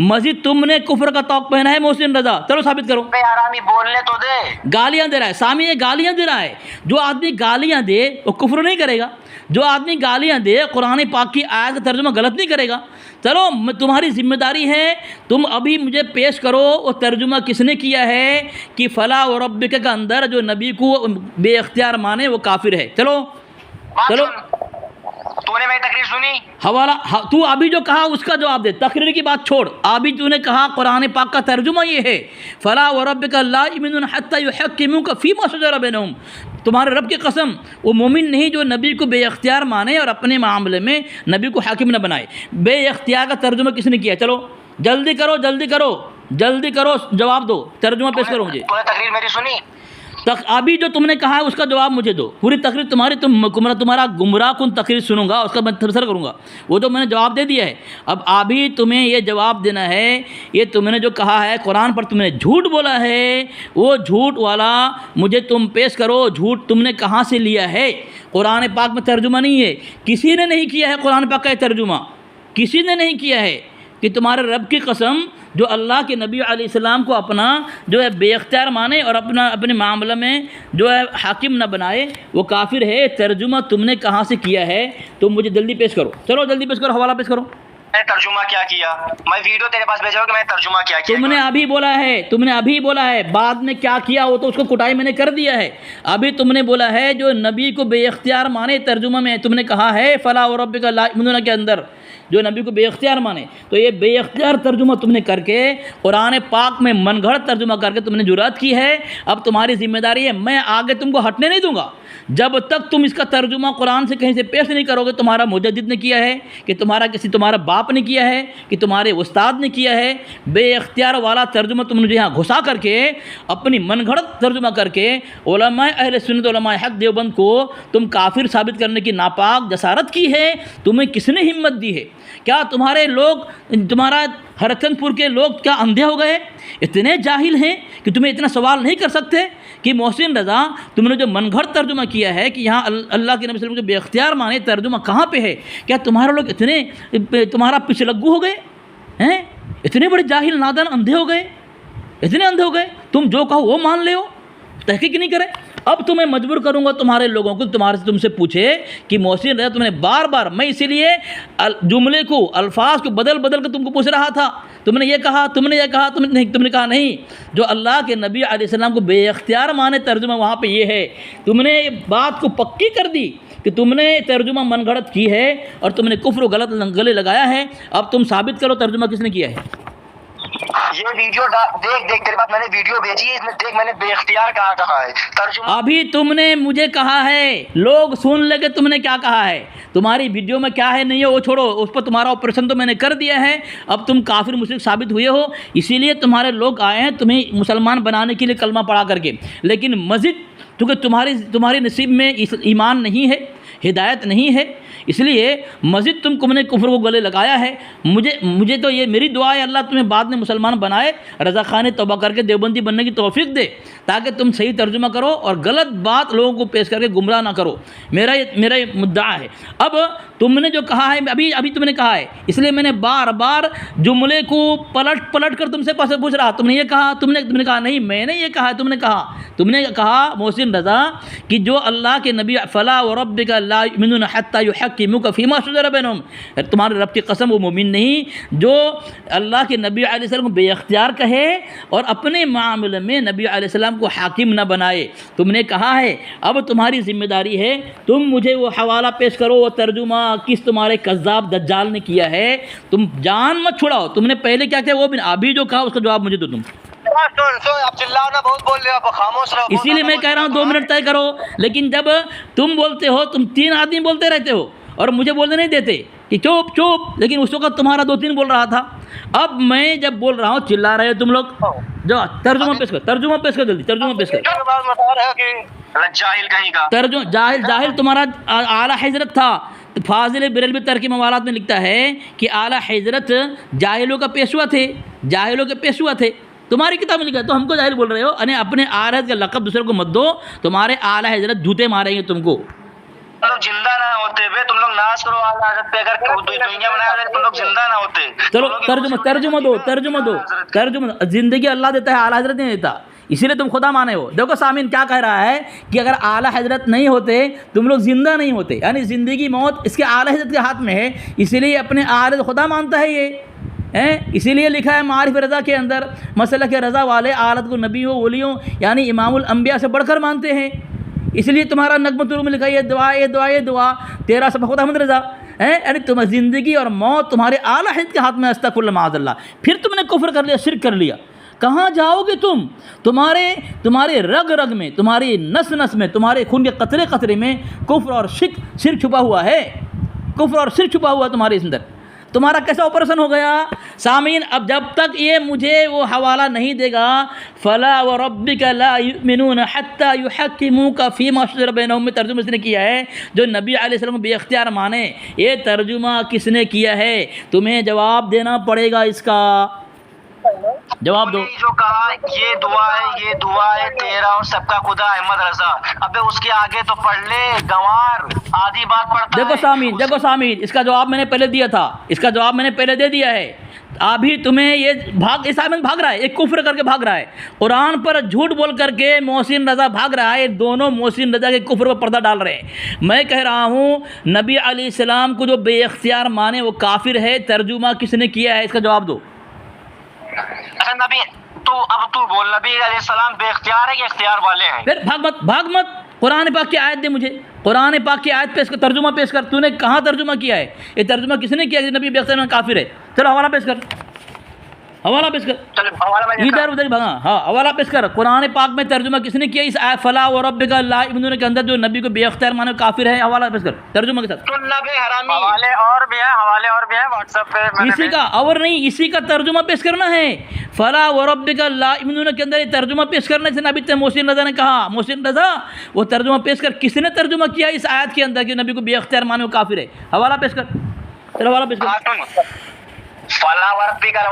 मजीद तुमने कुफ्र का तौक पहना है मोहसिन रजा, चलो साबित करो। आरामी बोलने तो दे। गालियां दे रहा है सामी, ये गालियां दे रहा है। जो आदमी गालियां दे वो कुफ्र नहीं करेगा, जो आदमी गालियां दे कुरान पाक की आयत का तर्जुमा गलत नहीं करेगा। चलो तुम्हारी जिम्मेदारी है, तुम अभी मुझे पेश करो वो तर्जुमा किसने किया है कि फला व रब्बिका के अंदर जो नबी को बेइख्तियार माने वो काफिर है। चलो तूने मेरी तकरीर सुनी, हवाला तू अभी जो कहा उसका जवाब दे। तकरीर की बात छोड़, अभी तूने कहा कुरान पाक का तर्जुमा ये है फला व रब्बिका ला युमिनून हत्ता युहक्किमूका फीमा शजरा बैनहुम, तुम्हारे रब की कसम वो मोमिन नहीं जो नबी को बेइख्तियार माने और अपने मामले में नबी को हाकिम न बनाए। बेइख्तियार का तर्जुमा किसने किया? चलो जल्दी करो, जवाब दो, तर्जुमा पेश करो मुझे। तूने तकरीर मेरी सुनी? तक अभी जो तुमने कहा है उसका जवाब मुझे दो। पूरी तकरीर तुम्हारी तुम्हारा गुमराह कुन तकरीर सुनूंगा, उसका मैं तबसरा करूँगा। वो तो मैंने जवाब दे दिया है। अब अभी तुम्हें ये जवाब देना है, ये तुमने जो कहा है कुरान पर तुमने झूठ बोला है, वो झूठ वाला मुझे तुम पेश करो। झूठ तुमने कहाँ से लिया है? कुरान पाक में तर्जुमा नहीं है, किसी ने नहीं किया है कुरान पाक का तर्जुमा, किसी ने नहीं किया है कि तुम्हारे रब की कसम जो अल्लाह के नबी अलैहिस्सलाम को अपना जो है बेख्तियार माने और अपने मामले में जो है हाकिम न बनाए, वो काफिर है। तर्जुमा तुमने कहाँ से किया है? तुम मुझे जल्दी पेश करो, चलो जल्दी पेश करो, हवाला पेश करो। मैंने तर्जुमा क्या किया? मैं वीडियो तेरे पास भेजा कि मैंने तर्जुमा क्या किया? तुमने अभी बोला है, बाद में क्या किया वो तो उसको कुटाई मैंने कर दिया है। अभी तुमने बोला है जो नबी को बेख्तियार माने, तर्जुमा में तुमने कहा है फला व रब्बिका ला युमिनून के अंदर जो नबी को बेख्तियार माने, तो ये बेख्तियार तर्जुमा तुमने करके कुरान पाक में मनगढ़ंत तर्जुमा करके तुमने जुरात की है। अब तुम्हारी जिम्मेदारी है, मैं आगे तुमको हटने नहीं दूंगा जब तक तुम इसका तर्जुमा कुरान से कहीं से पेश नहीं करोगे। तुम्हारा मुजद्दिद ने किया है कि तुम्हारा बाप ने किया है कि तुम्हारे उस्ताद ने किया है, बेख्तियार वाला तर्जुमा तुमने जो यहाँ घुसा करके अपनी मनगढ़ंत तर्जुमा करके उलमा अहले सुन्नत उलमा हक देवबंद को तुम काफिर साबित करने की नापाक जसारत की है। तुम्हें किसने हिम्मत दी है? क्या तुम्हारे लोग, तुम्हारा हरचंदपुर के लोग क्या अंधे हो गए? इतने जाहिल हैं कि तुम्हें इतना सवाल नहीं कर सकते कि मोहसिन रज़ा तुमने जो मनगढ़ंत तर्जुमा किया है कि यहाँ अल्लाह के नबी सल्लल्लाहु अलैहि वसल्लम को बेख्तियार माने, तर्जुमा कहाँ पे है? क्या तुम्हारे लोग इतने तुम्हारा पिछलग्गू हो गए हैं? इतने बड़े जाहिल नादान अंधे हो गए, इतने अंधे हो गए तुम जो कहो वो मान ले हो, तहकीक नहीं करे। अब तुम्हें मजबूर करूंगा तुम्हारे लोगों को तुमसे पूछे कि मोहसिन रज़ा तुमने बार बार, मैं इसीलिए जुमले को अल्फाज को बदल बदल कर तुमको पूछ रहा था, तुमने ये कहा, तुमने कहा नहीं, जो अल्लाह के नबी अलैहिस्सलाम को बेख्तियार माने तर्जुमा वहाँ पे ये है। तुमने बात को पक्की कर दी कि तुमने तर्जुमा मनगढ़ंत की है और तुमने कुफ्र गलत गले लगाया है। अब तुम साबित करो तर्जुमा किसने किया है। ये वीडियो देख तेरे पास मैंने वीडियो भेजी है, इसमें देख मैंने बेख्तियार कहा है तर्जुमा। अभी तुमने मुझे कहा है, लोग सुन लगे तुमने क्या कहा है। तुम्हारी वीडियो में क्या है नहीं है वो छोड़ो, उस पर तुम्हारा ऑपरेशन तो मैंने कर दिया है। अब तुम काफिर मुशरिक साबित हुए हो, इसीलिए तुम्हारे लोग आए हैं तुम्हें मुसलमान बनाने के लिए कलमा पढ़ा करके। लेकिन मस्जिद क्योंकि तुम्हारे नसीब में ईमान नहीं है, हिदायत नहीं है, इसलिए मस्जिद तुमने कुफ्र को गले लगाया है। मुझे तो ये मेरी दुआ है अल्लाह तुम्हें बाद में मुसलमान बनाए, रज़ा खान तौबा करके देवबंदी बनने की तौफीक दे, ताकि तुम सही तर्जुमा करो और गलत बात लोगों को पेश करके गुमराह ना करो। मेरा ये मुद्दा है। अब तुमने जो कहा है अभी तुमने कहा है, इसलिए मैंने बार बार जुमले को पलट कर तुमसे पूछ रहा। तुमने ये कहा, तुमने कहा नहीं, मैंने ये कहा, तुमने कहा मोहसिन रज़ा कि जो अल्लाह के नबी फला व रब्बिका ला युमिनून हत्ता युहक्किमुका फीमा शजरा बैनहुम, तुम्हारे रब की कसम वो मोमिन नहीं जो अल्लाह के नबी अलैहिस्सलाम को बेख्तियार कहे और अपने मामले में नबी अलैहिस्सलाम को हाकिम न बनाए। तुमने कहा है, अब तुम्हारी जिम्मेदारी है, तुम मुझे वो हवाला पेश करो, वो तर्जुमा किस तुम्हारे कज़्ज़ाब दज्जाल ने किया है। तुम जान मत छुड़ाओ, तुमने पहले क्या किया वो भी अभी जो कहा उसका जवाब मुझे दो तुम। आप चिल्लाओ ना, बहुत बोल रहे हो, आप खामोश रहो। इसीलिए मैं कह रहा हूँ 2 मिनट तय करो। लेकिन जब तुम बोलते हो, तुम 3 आदमी बोलते रहते हो और मुझे बोलने नहीं देते कि चुप चुप, लेकिन उस वक्त तुम्हारा 2-3 बोल रहा था। अब मैं जब बोल रहा हूँ चिल्ला रहे हो तुम लोग। जो तर्जुमा पेश कर जल्दी, तर्जुमा पेश कर। जाहिल कहीं का जाहिल तुम्हारा आला हजरत था। फाजिल बरेलवी तरकी मवालात में लिखता है कि आला हजरत जाहिलों का पेशवा थे। तुम्हारी किताब में लिखा है, तो हमको जाहिल बोल रहे हो। अने अपने आला हजरत का लक़ब दूसरे को मत दो, तुम्हारे आला हजरत जूते मारेंगे तुमको। तुम लोग जिंदा ना होते वे, तुम लोग नाश करो आला हजरत पे, अगर दुनिया बनाया तुम लोग जिंदा ना होते। चलो तर्जुमा दो। जिंदगी अल्लाह देता है, आला हजरत नहीं देता, इसीलिए तुम खुदा माने हो। देखो सामीन क्या कह रहा है कि अगर आला हजरत नहीं होते तुम लोग जिंदा नहीं होते, यानी ज़िंदगी मौत इसके आला हजरत के हाथ में है, इसीलिए अपने आला खुदा मानता है ये हैं। इसीलिए लिखा है मारिफ रज़ा के अंदर, मसला के रज़ा वाले आलत को नबियों वलियों यानी इमामुल अंबिया से बढ़कर मानते हैं। इसलिए तुम्हारा नगमतुर में लिखा है ये दुआ तेरा सब खुदा अहमद रज़ा है, यानी तुम्हारी ज़िंदगी और मौत तुम्हारे आला हजरत के हाथ में, अस्तग़फिरुल्लाह माअज़ल्लाह। फिर तुमने कुफ्र कर लिया, शिर्क कर लिया, कहाँ जाओगे तुम? तुम्हारे रग रग में, तुम्हारी नस नस में, तुम्हारे खून के कतरे कतरे में कुफ्र और शिर्क छुपा हुआ है, कुफ्र और शिर्क छुपा हुआ तुम्हारे अंदर। तुम्हारा कैसा ऑपरेशन हो गया? सामीन, अब जब तक ये मुझे वो हवाला नहीं देगा, फ़ला व रब्बिका ला युमिनून हत्ता युहक्किमूका फ़ीमा शजरा बैनहुम में तर्जुमा इसने किया है, जो नबी अलैहिस्सलाम को बेख्तियार माने। ये तर्जुमा किसने किया है? तुम्हें जवाब देना पड़ेगा इसका, जवाब दो। जो कहा ये दुआ है तेरा और सबका खुदा अहमद रजा। अबे उसके आगे तो पढ़ ले, गंवार आधी बात पढ़ता देखो है। सामीन, देखो सामीन, इसका जवाब मैंने पहले दिया था, इसका जवाब मैंने पहले दे दिया है। अभी तुम्हें ये इस आदमी भाग रहा है, एक कुफ्र करके भाग रहा है, कुरान पर झूठ बोल करके मोहसिन रजा भाग रहा है। दोनों मोहसिन रजा के कुफ्र पर पर्दा डाल रहे हैं। मैं कह रहा हूँ नबी अलैहिस्सलाम को जो बेइख्तियार माने वो काफिर है। तर्जुमा किसने किया है, इसका जवाब दो। अच्छा नबी, अब तू बोल, नबी अलैहिस्सलाम बेख्तियार है कि इख्तियार वाले हैं? फिर भाग मत। कुरान पाक की आयत दे मुझे, कुरान पाक की आयत पेश कर, तर्जुमा पेश कर। तूने कहाँ तर्जुमा किया है? ये तर्जुमा किसने किया कि नबी बेख्तियार काफिर है? चलो हवाला पेश कर, हवाला पेश कर। चलो हवाला में इधर उधर भागा। हाँ, हवाला पेश कर। कुरान पाक में तर्जुमा किसने किया इस फला व रब्बिका ला युमिनून के अंदर, जो नबी को बेख्तियार माने काफिर है? हवाला पेश कर तर्जुमा के साथ। हवाले और भी है व्हाट्सएप पे इसी का और नहीं, इसी का तर्जुमा पेश करना है। फला व रब्बिका ला युमिनून के अंदर ये तर्जुमा पेश करना है। नबी मोहसिन रजा ने कहा, मोहसिन रजा वो तर्जुमा पेश कर। किसने तर्जुमा किया इस आयत के अंदर कि नबी को बेख्तियार माने वो काफिर है? हवाला पेश कर। चलो हवाला पेश कर। फला वरब्बिका,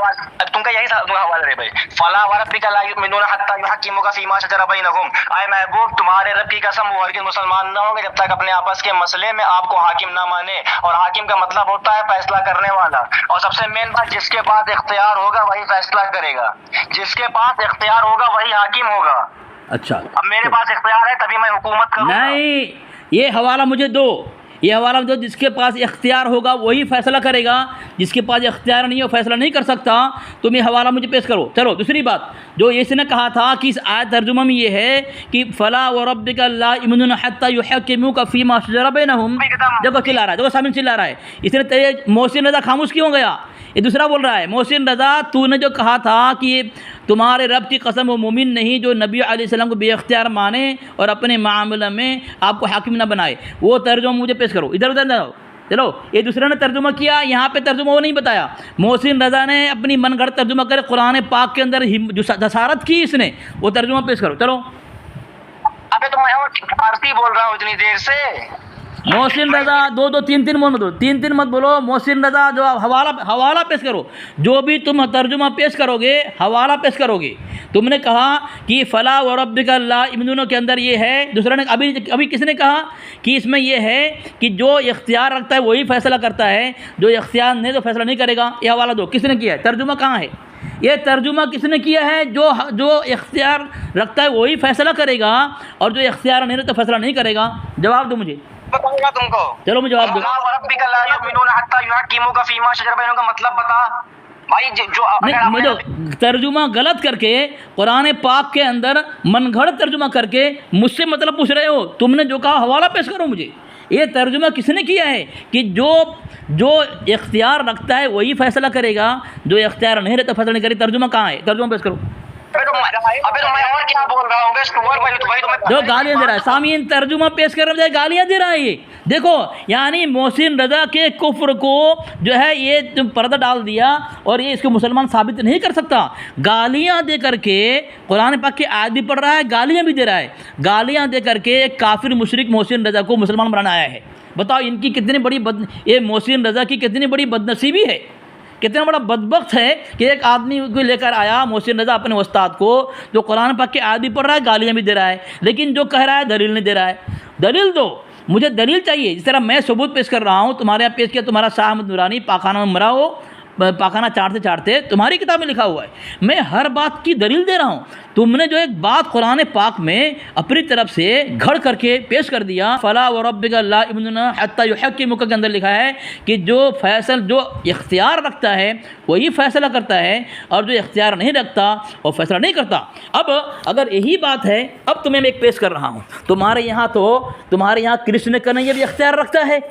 तुमका यही हवाला रे भाई। फला वरब्बिका ला युमिनून हत्ता युहक्किमूका फीमा शजरा बैनहुम। आए महबूब, तुम्हारे रब की कसम वो हरगिज़ मुसलमान ना होंगे जब तक अपने आपस के मसले में आपको हाकिम ना माने। और हाकिम का मतलब होता है फैसला करने वाला। और सबसे मेन बात, जिसके पास इख्तियार होगा वही फैसला करेगा, जिसके पास इख्तियार होगा वही हाकिम होगा। अच्छा, अब मेरे पास इख्तियार है तभी मैं हुकूमत करूंगा। नहीं, ये हवाला मुझे दो, ये हवाला जो जिसके पास इख्तियार होगा वही फैसला करेगा, जिसके पास इख्तियार नहीं है वो फैसला नहीं कर सकता। तुम ये हवाला मुझे पेश करो। चलो दूसरी बात, जो इसने कहा था कि इस आयत तर्जुमा में ये है कि फला व रब्बिका ला युमिनून हत्ता युहक्किमूका फीमा शजरा बैनहुम। देखो चिल्ला रहा है, देखो सामने चिल्ला रहा है। इसने तेरे मोहसिन रजा खामोश क्यों हो गया? ये दूसरा बोल रहा है, मोहसिन रजा तूने जो कहा था कि तुम्हारे रब की कसम वो मोमिन नहीं जो नबी अलैहिस्सलाम को बेख्तियार माने और अपने मामले में आपको हाकिम ना बनाए, वो तर्जुमा मुझे पेश करो। इधर उधर जाओ। चलो, ये दूसरे ने तर्जुमा किया, यहाँ पे तर्जुमा वो नहीं बताया। मोहसिन रजा ने अपनी मनगढ़ंत तर्जुमा करे कुरान पाक के अंदर जो जसारत की इसने, वो तर्जुमा पेश करो। चलो। अबे तो मैं फारसी बोल रहा हूँ इतनी देर से। मोहसिन रजा दो तीन मत बोलो, तीन मत बोलो। मोहसिन रजा जो हवाला पेश करो, जो भी तुम तर्जुमा पेश करोगे हवाला पेश करोगे। तुमने कहा कि फला व रब्बिका ला युमिनून के अंदर ये है, दूसरा ने अभी किसने कहा कि इसमें ये है कि जो इख्तियार रखता है वही फैसला करता है, जो इख्तियार नहीं तो फैसला नहीं करेगा। ये हवाला दो, किसने किया है? तर्जुमा कहाँ है? ये तर्जुमा किसने किया है? जो इख्तियार रखता है वही फैसला करेगा और जो इख्तियार नहीं रहता फैसला नहीं करेगा। जवाब दो मुझे, बताऊंगा तुमको। चलो मुझे जवाब दो। का मतलब बता भाई। जो नहीं, मुझे तर्जुमा गलत करके कुरान पाक के अंदर मनगढ़ंत तर्जुमा करके मुझसे मतलब पूछ रहे हो। तुमने जो कहा हवाला पेश करो मुझे। ये तर्जुमा किसने किया है कि जो इख्तियार रखता है वही फैसला करेगा, जो इख्तियार नहीं रहता फैसला नहीं करेगा। तर्जुमा कहाँ है? तर्जुमा पेश करो। अबे तो मैं और क्या बोल रहा हूँ? जो गालियाँ दे रहा है सामीन, तर्जुमा पेश करने बजाय गालियाँ दे रहा है ये। देखो, यानी मोहसिन रजा के कुफ्र को जो है ये पर्दा डाल दिया और ये इसको मुसलमान साबित नहीं कर सकता। गालियाँ दे करके कुरान पाक की आयत भी पढ़ रहा है, गालियाँ भी दे रहा है। गालियाँ दे करके एक काफिर मुशरिक मोहसिन रजा को मुसलमान बनाना आया है। बताओ इनकी कितनी बड़ी ये मोहसिन रजा की कितनी बड़ी बदनसीबी है, कितना बड़ा बदबख्त है कि एक आदमी को लेकर आया मोहसिन रजा अपने उस्ताद को, जो कुरान पाक की आयत भी पढ़ रहा है, गालियाँ भी दे रहा है, लेकिन जो कह रहा है दलील नहीं दे रहा है। दलील दो, मुझे दलील चाहिए। जिस तरह मैं सबूत पेश कर रहा हूँ, तुम्हारे यहाँ पेश किया, तुम्हारा शाह अहमद नूरानी पाखाना में मरा हो, पाखाना चाटते चाटते तुम्हारी किताब में लिखा हुआ है। मैं हर बात की दलील दे रहा हूँ। तुमने जो एक बात कुरान पाक में अपनी तरफ से घड़ करके पेश कर दिया, फला व रब्बिका ला युमिनून हत्ता युहक्किमूका के अंदर लिखा है कि जो इख्तियार रखता है वही फैसला करता है और जो इख्तियार नहीं रखता वो फैसला नहीं करता। अब अगर यही बात है, अब तुम्हें मैं एक पेश कर रहा हूँ। तुम्हारे यहाँ कृष्ण कन्हैया भी इख्तियार रखता है।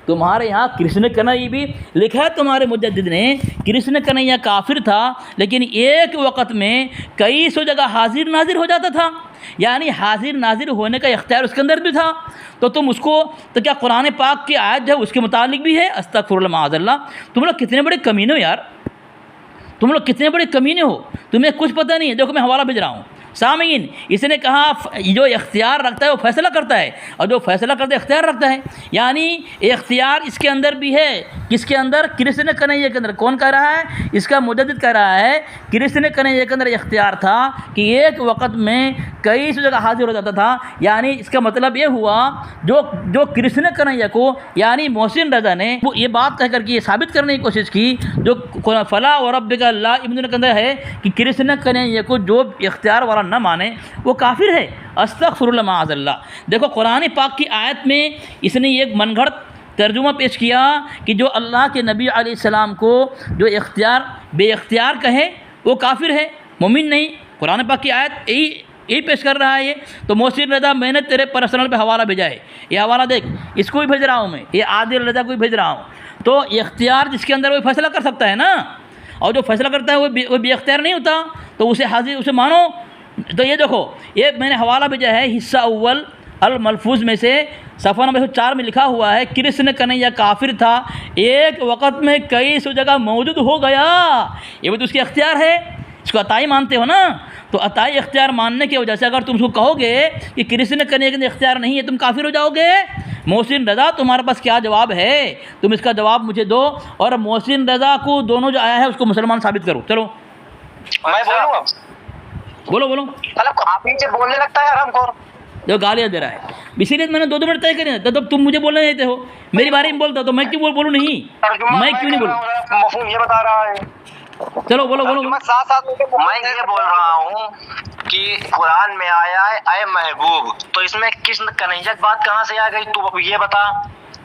तुम्हारे यहाँ कृष्ण कन्हैया भी लिखा है, तुम्हारे मुजद्दिद ने कृष्ण कन्हैया काफिर था, लेकिन एक वक़्त में कई सौ जगह हाजिर नाजिर हो जाता था। यानी हाजिर नाजिर होने का इख्तियार उसके अंदर भी था। तो तुम उसको, तो क्या कुरान पाक की आयत जो है उसके मुतालिक भी है? अस्तगफिरुल्लाह माअज़ल्लाह। तुम लोग कितने बड़े कमीने हो यार, तुम लोग कितने बड़े कमीने हो, तुम्हें कुछ पता नहीं है। देखो मैं हवाला भेज रहा हूँ। सामीन, इसने कहा जो इख्तियार रखता है वो फ़ैसला करता है, और जो फ़ैसला करता है इख्तियार रखता है। यानी इख्तियार इसके अंदर भी है। किसके अंदर? कृष्ण कन्हैया के अंदर। कौन कह रहा है? इसका मुजद्दिद कह रहा है कृष्ण कन्हैया के अंदर इख्तियार था कि एक वक़्त में कई सौ जगह हाजिर हो जाता था। यानी इसका मतलब ये हुआ जो कृष्ण कन्हैया को यानी मोहसिन रज़ा ने वो ये बात कह करके ये साबित करने की कोशिश की जो फला व रब्बिका ला इब्न के अंदर है कि कृष्ण कन्हैया को जो इख्तियार वाला न माने वो काफिर है। अस्तगफिरुल्लाह माअज़ल्लाह। देखो कुरान पाक की आयत में इसने एक मनगढ़ंत तर्जुमा पेश किया कि जो अल्लाह के नबी अलैहिस्सलाम को जो इख्तियार बेइख्तियार कहे वो काफिर है, मोमिन नहीं। कुरान पाक की आयत यही पेश कर रहा है ये। तो मोहसिन रज़ा मैंने तेरे पर्सनल पे हवाला भेजा है, ये हवाला देख, इसको भी भेज रहा हूँ मैं, ये आदिल रज़ा को भी भेज रहा हूँ। तो इख्तियार जिसके अंदर वो फैसला कर सकता है ना, और जो फैसला करता है वो बेइख्तियार नहीं होता, तो उसे हाजिर उसे मानो। तो ये देखो, ये मैंने हवाला भेजा है हिस्सा अव्वल अल मलफूज में से, सफ़ा नंबर 4 में लिखा हुआ है कृष्ण कन्हैया काफिर था, एक वक़्त में कई सौ जगह मौजूद हो गया। ये भी तो उसके इख्तियार है, इसको अताई मानते हो ना। तो अताई इख्तियार मानने की वजह से अगर तुम उसको कहोगे कि कृष्ण कन्हैया के इख्तियार नहीं है, तुम काफिर हो जाओगे। मोहसिन रज़ा तुम्हारे पास क्या जवाब है? तुम इसका जवाब मुझे दो, और मोहसिन रज़ा को दोनों जो आया है उसको मुसलमान साबित करो। चलो मैं बोलूँ अब? बोलो बोलो। मतलब आप नीचे बोलने लगता है हरामखोर, जो गालियाँ दे रहा है। इसीलिए मैंने 2-2 मिनट तय करे, तो तुम मुझे बोलने देते हो, मेरी बारे में बोलता हो तो मैं क्यों बोलूँ नहीं? मैं क्यों नहीं बोलूँ? मफहूम ये बता रहा है। चलो बोलो बोलो। साथ मैं ये बोल रहा हूँ कि कुरान में आया है अय महबूब, तो इसमें कृष्ण कन्हैया की बात कहाँ से आ गई? तू ये बता।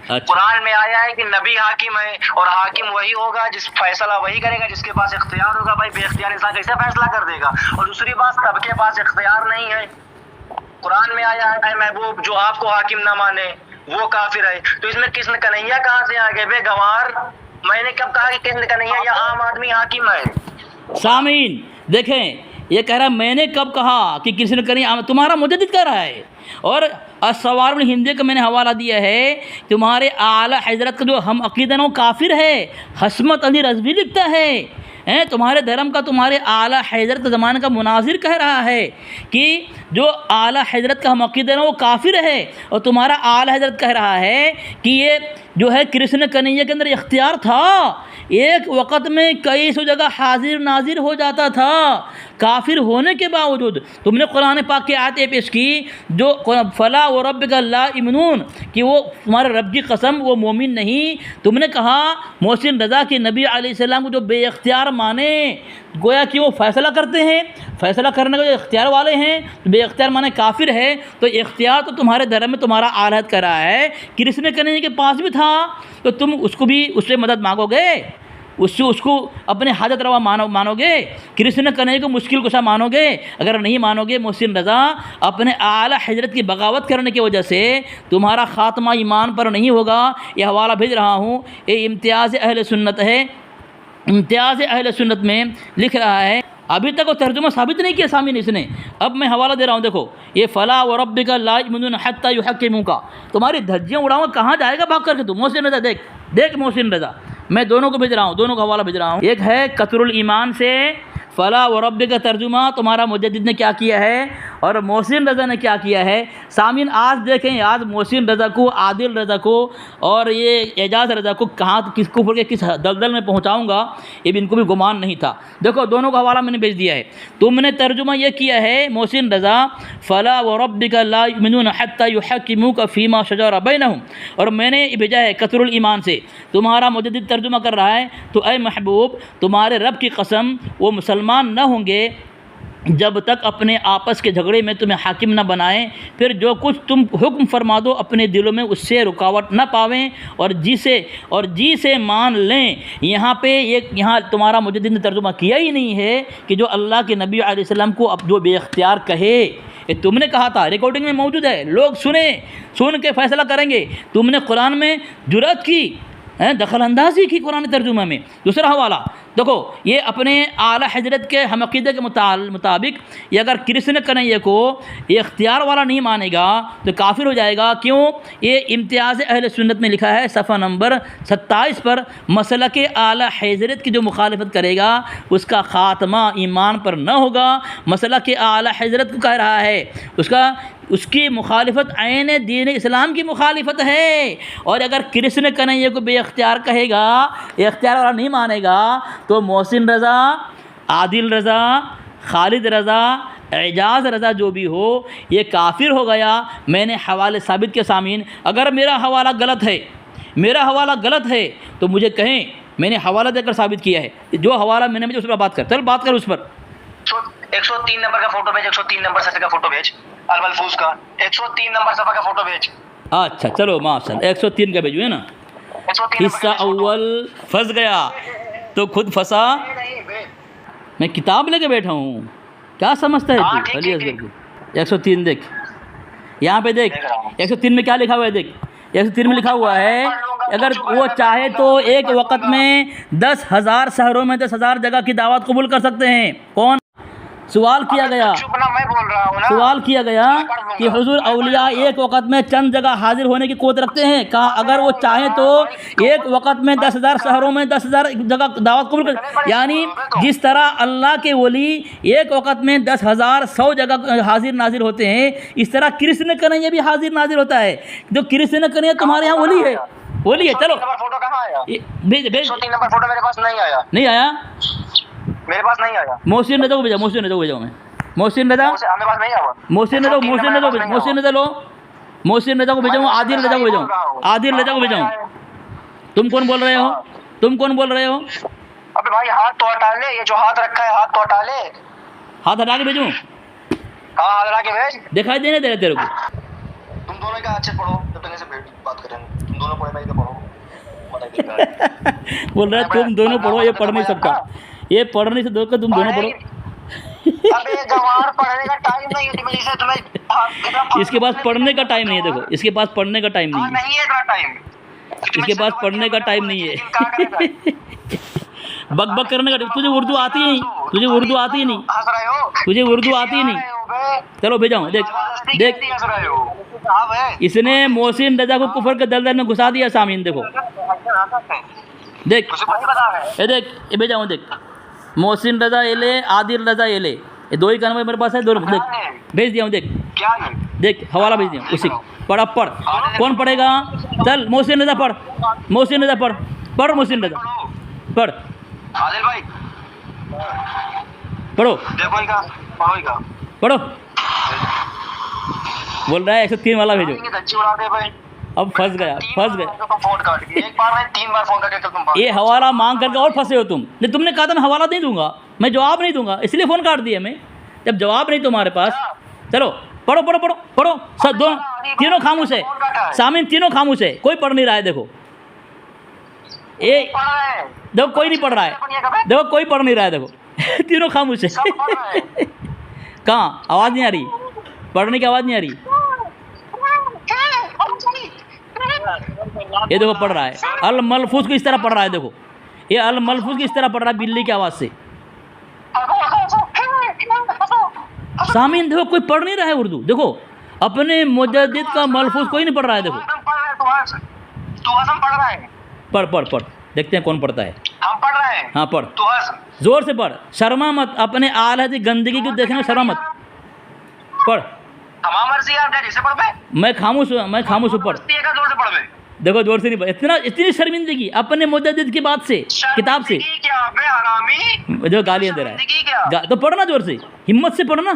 अच्छा। कुरान में आया है कि नबी हाकिम है, और हाकिम वही होगा जिस फैसला वही करेगा जिसके पास इख्तियार होगा। भाई बेइख्तियार इंसान कैसे फैसला कर देगा? और दूसरी बात, सबके पास इख्तियार नहीं है। कुरान में आया है महबूब जो आपको हाकिम ना माने वो काफिर है, तो इसमें कृष्ण कन्हैया कहाँ से आ गए? बेगवार, मैंने कब कहा कि कृष्ण कन्हैया या आम आदमी हाकिम है? सामीन देखें, ये कह रहा है मैंने कब कहा कि कृष्ण कन्हैया, तुम्हारा मुजद्दिद कह रहा है। और अस्सवार में हिंदी का मैंने हवाला दिया है, तुम्हारे आला हजरत का जो हम अकीदा वो काफिर है। हस्मत अली रज़वी लिखता है तुम्हारे धर्म का, तुम्हारे आला हजरत ज़माने का मुनाजिर कह रहा है कि जो आला हजरत का हम अकीदा वो काफिर है, और तुम्हारा आला हजरत कह रहा है कि ये जो है कृष्ण कन्हैया के अंदर इख्तियार था, एक वक़्त में कई सौ जगह हाजिर नाजिर हो जाता था काफिर होने के बावजूद। तुमने कुरान पाक की आयतें पेश की जो फला व रब्बिका ला युमिनून कि वो तुम्हारे रब की कसम वो मोमिन नहीं। तुमने कहा मोहसिन रज़ा के नबी अलैहिस्सलाम को जो बेइख्तियार माने, गोया कि वो फ़ैसला करते हैं, फ़ैसला करने के जो इख्तियार वाले हैं, तो बेइख्तियार माने काफिर है। तो इख्तियार तो तुम्हारे धर्म में तुम्हारा आलहद कर रहा है, कृष्ण कन्हैया के पास भी था, तो तुम उसको भी उससे मदद मांगोगे, उसको अपने हाजत रवा मानोगे, कृष्ण कन्हैया को मुश्किल कुशा मानोगे? अगर नहीं मानोगे, मोहसिन रज़ा अपने आला हजरत की बगावत करने की वजह से तुम्हारा ख़ात्मा ईमान पर नहीं होगा। यह हवाला भेज रहा हूँ, ये इम्तियाज़ अहले सुन्नत है। इम्तियाज़ अहले सुन्नत में लिख रहा है, अभी तक वो तर्जुमा साबित नहीं किया सामीन इसने। अब मैं हवाला दे रहा हूँ, देखो ये फ़ला व रब्बिका ला युमिनून हत्ता युहक्किमूका, तुम्हारी धज्जियाँ उड़ाऊँगा, कहाँ जाएगा भाग करके तू? मोहसिन रज़ा देख मोहसिन रज़ा, मैं दोनों को भेज रहा हूँ, दोनों का हवाला भेज रहा हूँ। एक है कतरुल ईमान से फ़ला व रब्बिका तर्जुमा तुम्हारा मुजद्दिद ने क्या किया है और मोहसिन रज़ा ने क्या किया है। सामीन आज देखें, आज मोहसिन रज़ा को, आदिल रज़ा को और ये एजाज़ रज़ा को कहाँ किस कुफ्र के किस दलदल में पहुँचाऊँगा, ये भी इनको भी गुमान नहीं था। देखो दोनों का हवाला मैंने भेज दिया है। तुमने तर्जुमा ये किया है मोहसिन रज़ा फ़ला व रब्बिका ला युमिनून हत्ता युहक्किमूका फ़ीमा शजरा बैनहुम, और मैंने भेजा है कतरुल ईमान से, तुम्हारा मुजद्दिद तर्जुमा कर रहा है, तो ऐ महबूब तुम्हारे रब की कसम वो मुसलमान न होंगे जब तक अपने आपस के झगड़े में तुम्हें हाकिम न बनाएं, फिर जो कुछ तुम हुक्म फरमा दो अपने दिलों में उससे रुकावट न पावें और जी से मान लें। यहाँ पे यहाँ तुम्हारा मुजद्दिद ने तर्जुमा किया ही नहीं है कि जो अल्लाह के नबी अलैहिस्सलाम को अब जो बेइख्तियार कहे, ये तुमने कहा था, रिकॉर्डिंग में मौजूद है, लोग सुन के फैसला करेंगे। तुमने कुरान में जुर्रत की, दखल अंदाजी की कुरान तर्जुमा में। दूसरा हवाला देखो ये अपने आला हजरत के हम अक़ीदे के मुताबिक ये अगर कृष्ण कन्हैया को ये इख्तियार वाला नहीं मानेगा तो काफिर हो जाएगा। क्यों? ये इम्तियाज़ अहले सुन्नत में लिखा है सफ़ा नंबर 27 पर, मसला के आला हजरत की जो मुखालिफत करेगा उसका ख़ात्मा ईमान पर न होगा। मसला के आला हजरत को कह रहा है उसकी मुखालिफत ऐन दीन इस्लाम की मुखालिफत है। और अगर कृष्ण कन्हैया को बेख्तियार कहेगा, इख्तियार वाला नहीं मानेगा, तो मोहसिन रज़ा, आदिल रज़ा, खालिद रज़ा, एजाज़ रज़ा जो भी हो ये काफिर हो गया। मैंने हवाले साबित के सामीन, अगर मेरा हवाला गलत है तो मुझे कहें, मैंने हवाला देकर साबित किया है। जो हवाला मैंने मुझे उस पर बात कर, चल बात कर उस पर। 103 नंबर का फोटो भेज, 103 नंबर सफ़े का फोटो भेज, अल मलफूज का 103 नंबर सफ़ा का फोटो भेज। अच्छा चलो माशाल्लाह 103 का भेजू है ना। हिस्सा अव्वल फंस गया तो खुद फंसा, मैं किताब लेके बैठा हूँ, क्या समझता है तू? अली असगर की 103 देख, यहाँ पे देख 103 में क्या लिखा हुआ है, देख 103 में लिखा हुआ है अगर वो चाहे तो एक वक़्त में 10,000 शहरों में 10,000 जगह की दावत कबूल कर सकते हैं। कौन? सवाल किया गया, मैं बोल रहा हूँ ना, सवाल किया गया कि हुजूर औलिया एक वक़्त में चंद जगह हाजिर होने की क़ुव्वत रखते हैं। कहा अगर वो चाहे तो एक वक़्त में 10,000 शहरों में 10,000 जगह दावत कबूल कर, यानी जिस तरह अल्लाह के वली एक वक़्त में 10,000 100 जगह हाजिर नाजिर होते हैं, इस तरह कृष्ण कन्हैया भी हाजिर नाजिर होता है। जो कृष्ण कन्हैया तुम्हारे यहाँ वली है, वली है। चलो फोटो कहाँ आया? भेज 103 नंबर फोटो मेरे पास नहीं आया, मेरे पास नहीं आया। मोहसिन रज़ा को भेजा, मोहसिन रज़ा को भेजा मैं, मोहसिन रज़ा, हमें पास नहीं आया। मोहसिन रज़ा, मोहसिन रज़ा को, मोहसिन रज़ा लो, मोहसिन रज़ा को भेजाऊँ, आदिल रज़ा को भेजाऊँ, आदिल रज़ा को भेजाऊँ। तुम कौन बोल रहे हो? तुम कौन बोल रहे हो? अबे भाई हाथ तो हटा ले, ये जो हाथ रखा है हाथ तो हटा ले। हाथ हटा के भेजूँ? हाँ हाथ हटा के भेज। दिखाई देने दे रहे तेरे को? तुम दोनों का अच्छे पढ़ो, जब तक ऐसे बात करें तुम दोनों पढ़े, मैं इधर पढ़ो। बोल रहा है तुम दोनों पढ़ो, ये पढ़ नहीं सकता, ये पढ़ नहीं सकता, तुम दोनों पढ़ो। अबे जवान पढ़ने का टाइम नहीं है तुम्हें, जिसे तुम्हें इसके पास पढ़ने का टाइम नहीं है। देखो इसके पास पढ़ने का टाइम नहीं है, नहीं है इतना टाइम, इसके पास पढ़ने का टाइम नहीं है। बक बक करने का, तुझे उर्दू आती है नहीं, तुझे उर्दू आती ही नहीं, हंस रहे हो, तुझे उर्दू आती ही नहीं। चलो भेजाऊँ, देख देख हंस रहे हो। इसने मोहसिन रज़ा को कुफर के दलदल में घुसा दिया। सामीन देखो, देख ये देख, ये भेजाऊँ, देख मोहसिन रज़ा ये ले, आदिल रज़ा ये ले, ये दो ही कानून मेरे पास है, दोनों देख भेज दिया हूँ। देख क्या देख हवाला भेज दिया उसी, पढ़ अब पढ़, कौन पढ़ेगा? चल मोहसिन रज़ा पढ़, मोहसिन रज़ा पढ़, पढ़ मोहसिन रज़ा पढ़, आदिल भाई पढ़ो, देखो इनका पढ़ो, इनका पढ़ो। बोल रहा है 103 वाला भेजो। धच्ची उड़ा दे भाई, अब फंस गया, फंस गया। फोन काट के एक बार नहीं 3 बार फोन करके तुम ये हवाला मांग करके और फंसे हो तुम। नहीं तुमने कहा था मैं हवाला नहीं दूंगा, मैं जवाब नहीं दूंगा, इसलिए फ़ोन काट दिया मैं, जब जवाब नहीं तुम्हारे पास। चलो पढ़ो पढ़ो पढ़ो पढ़ो, सब दोनों तीनों खामोश है, सामीन तीनों खामोश है, कोई पढ़ नहीं रहा है। देखो ये देखो कोई नहीं पढ़ रहा है, देखो कोई पढ़ नहीं रहा है, देखो तीनों खामोश है। कहाँ आवाज़ नहीं आ रही, पढ़ने की आवाज़ नहीं आ रही। ये देखो पढ़ रहा है, अल मलफूज को इस तरह पढ़ रहा है। देखो ये अल मलफूज की इस तरह पढ़ रहा है, बिल्ली की आवाज़ से। सामीन देखो कोई पढ़ नहीं रहा है उर्दू। देखो अपने मुजद्दिद का मलफूज कोई नहीं पढ़ रहा है। देखो पढ़ पढ़ पढ़, देखते हैं कौन पढ़ता है। हम पढ़ रहे हैं, हाँ पढ़, जोर से पढ़, शर्मा मत, अपने आल हदीस गंदगी को देखने में शर्मा मत, पढ़। हमारी मर्जी आप जैसे पढ़ बे, मैं खामोश हूँ, मैं खामोश हूँ, पढ़। जोर से पढ़ बे। देखो जोर से नहीं पढ़, इतनी शर्मिंदगी अपने मुजद्दिद की बात से, किताब से। क्या बे हरामी, जो गालियाँ दे रहा है, तो पढ़ना जोर से, हिम्मत से पढ़ना।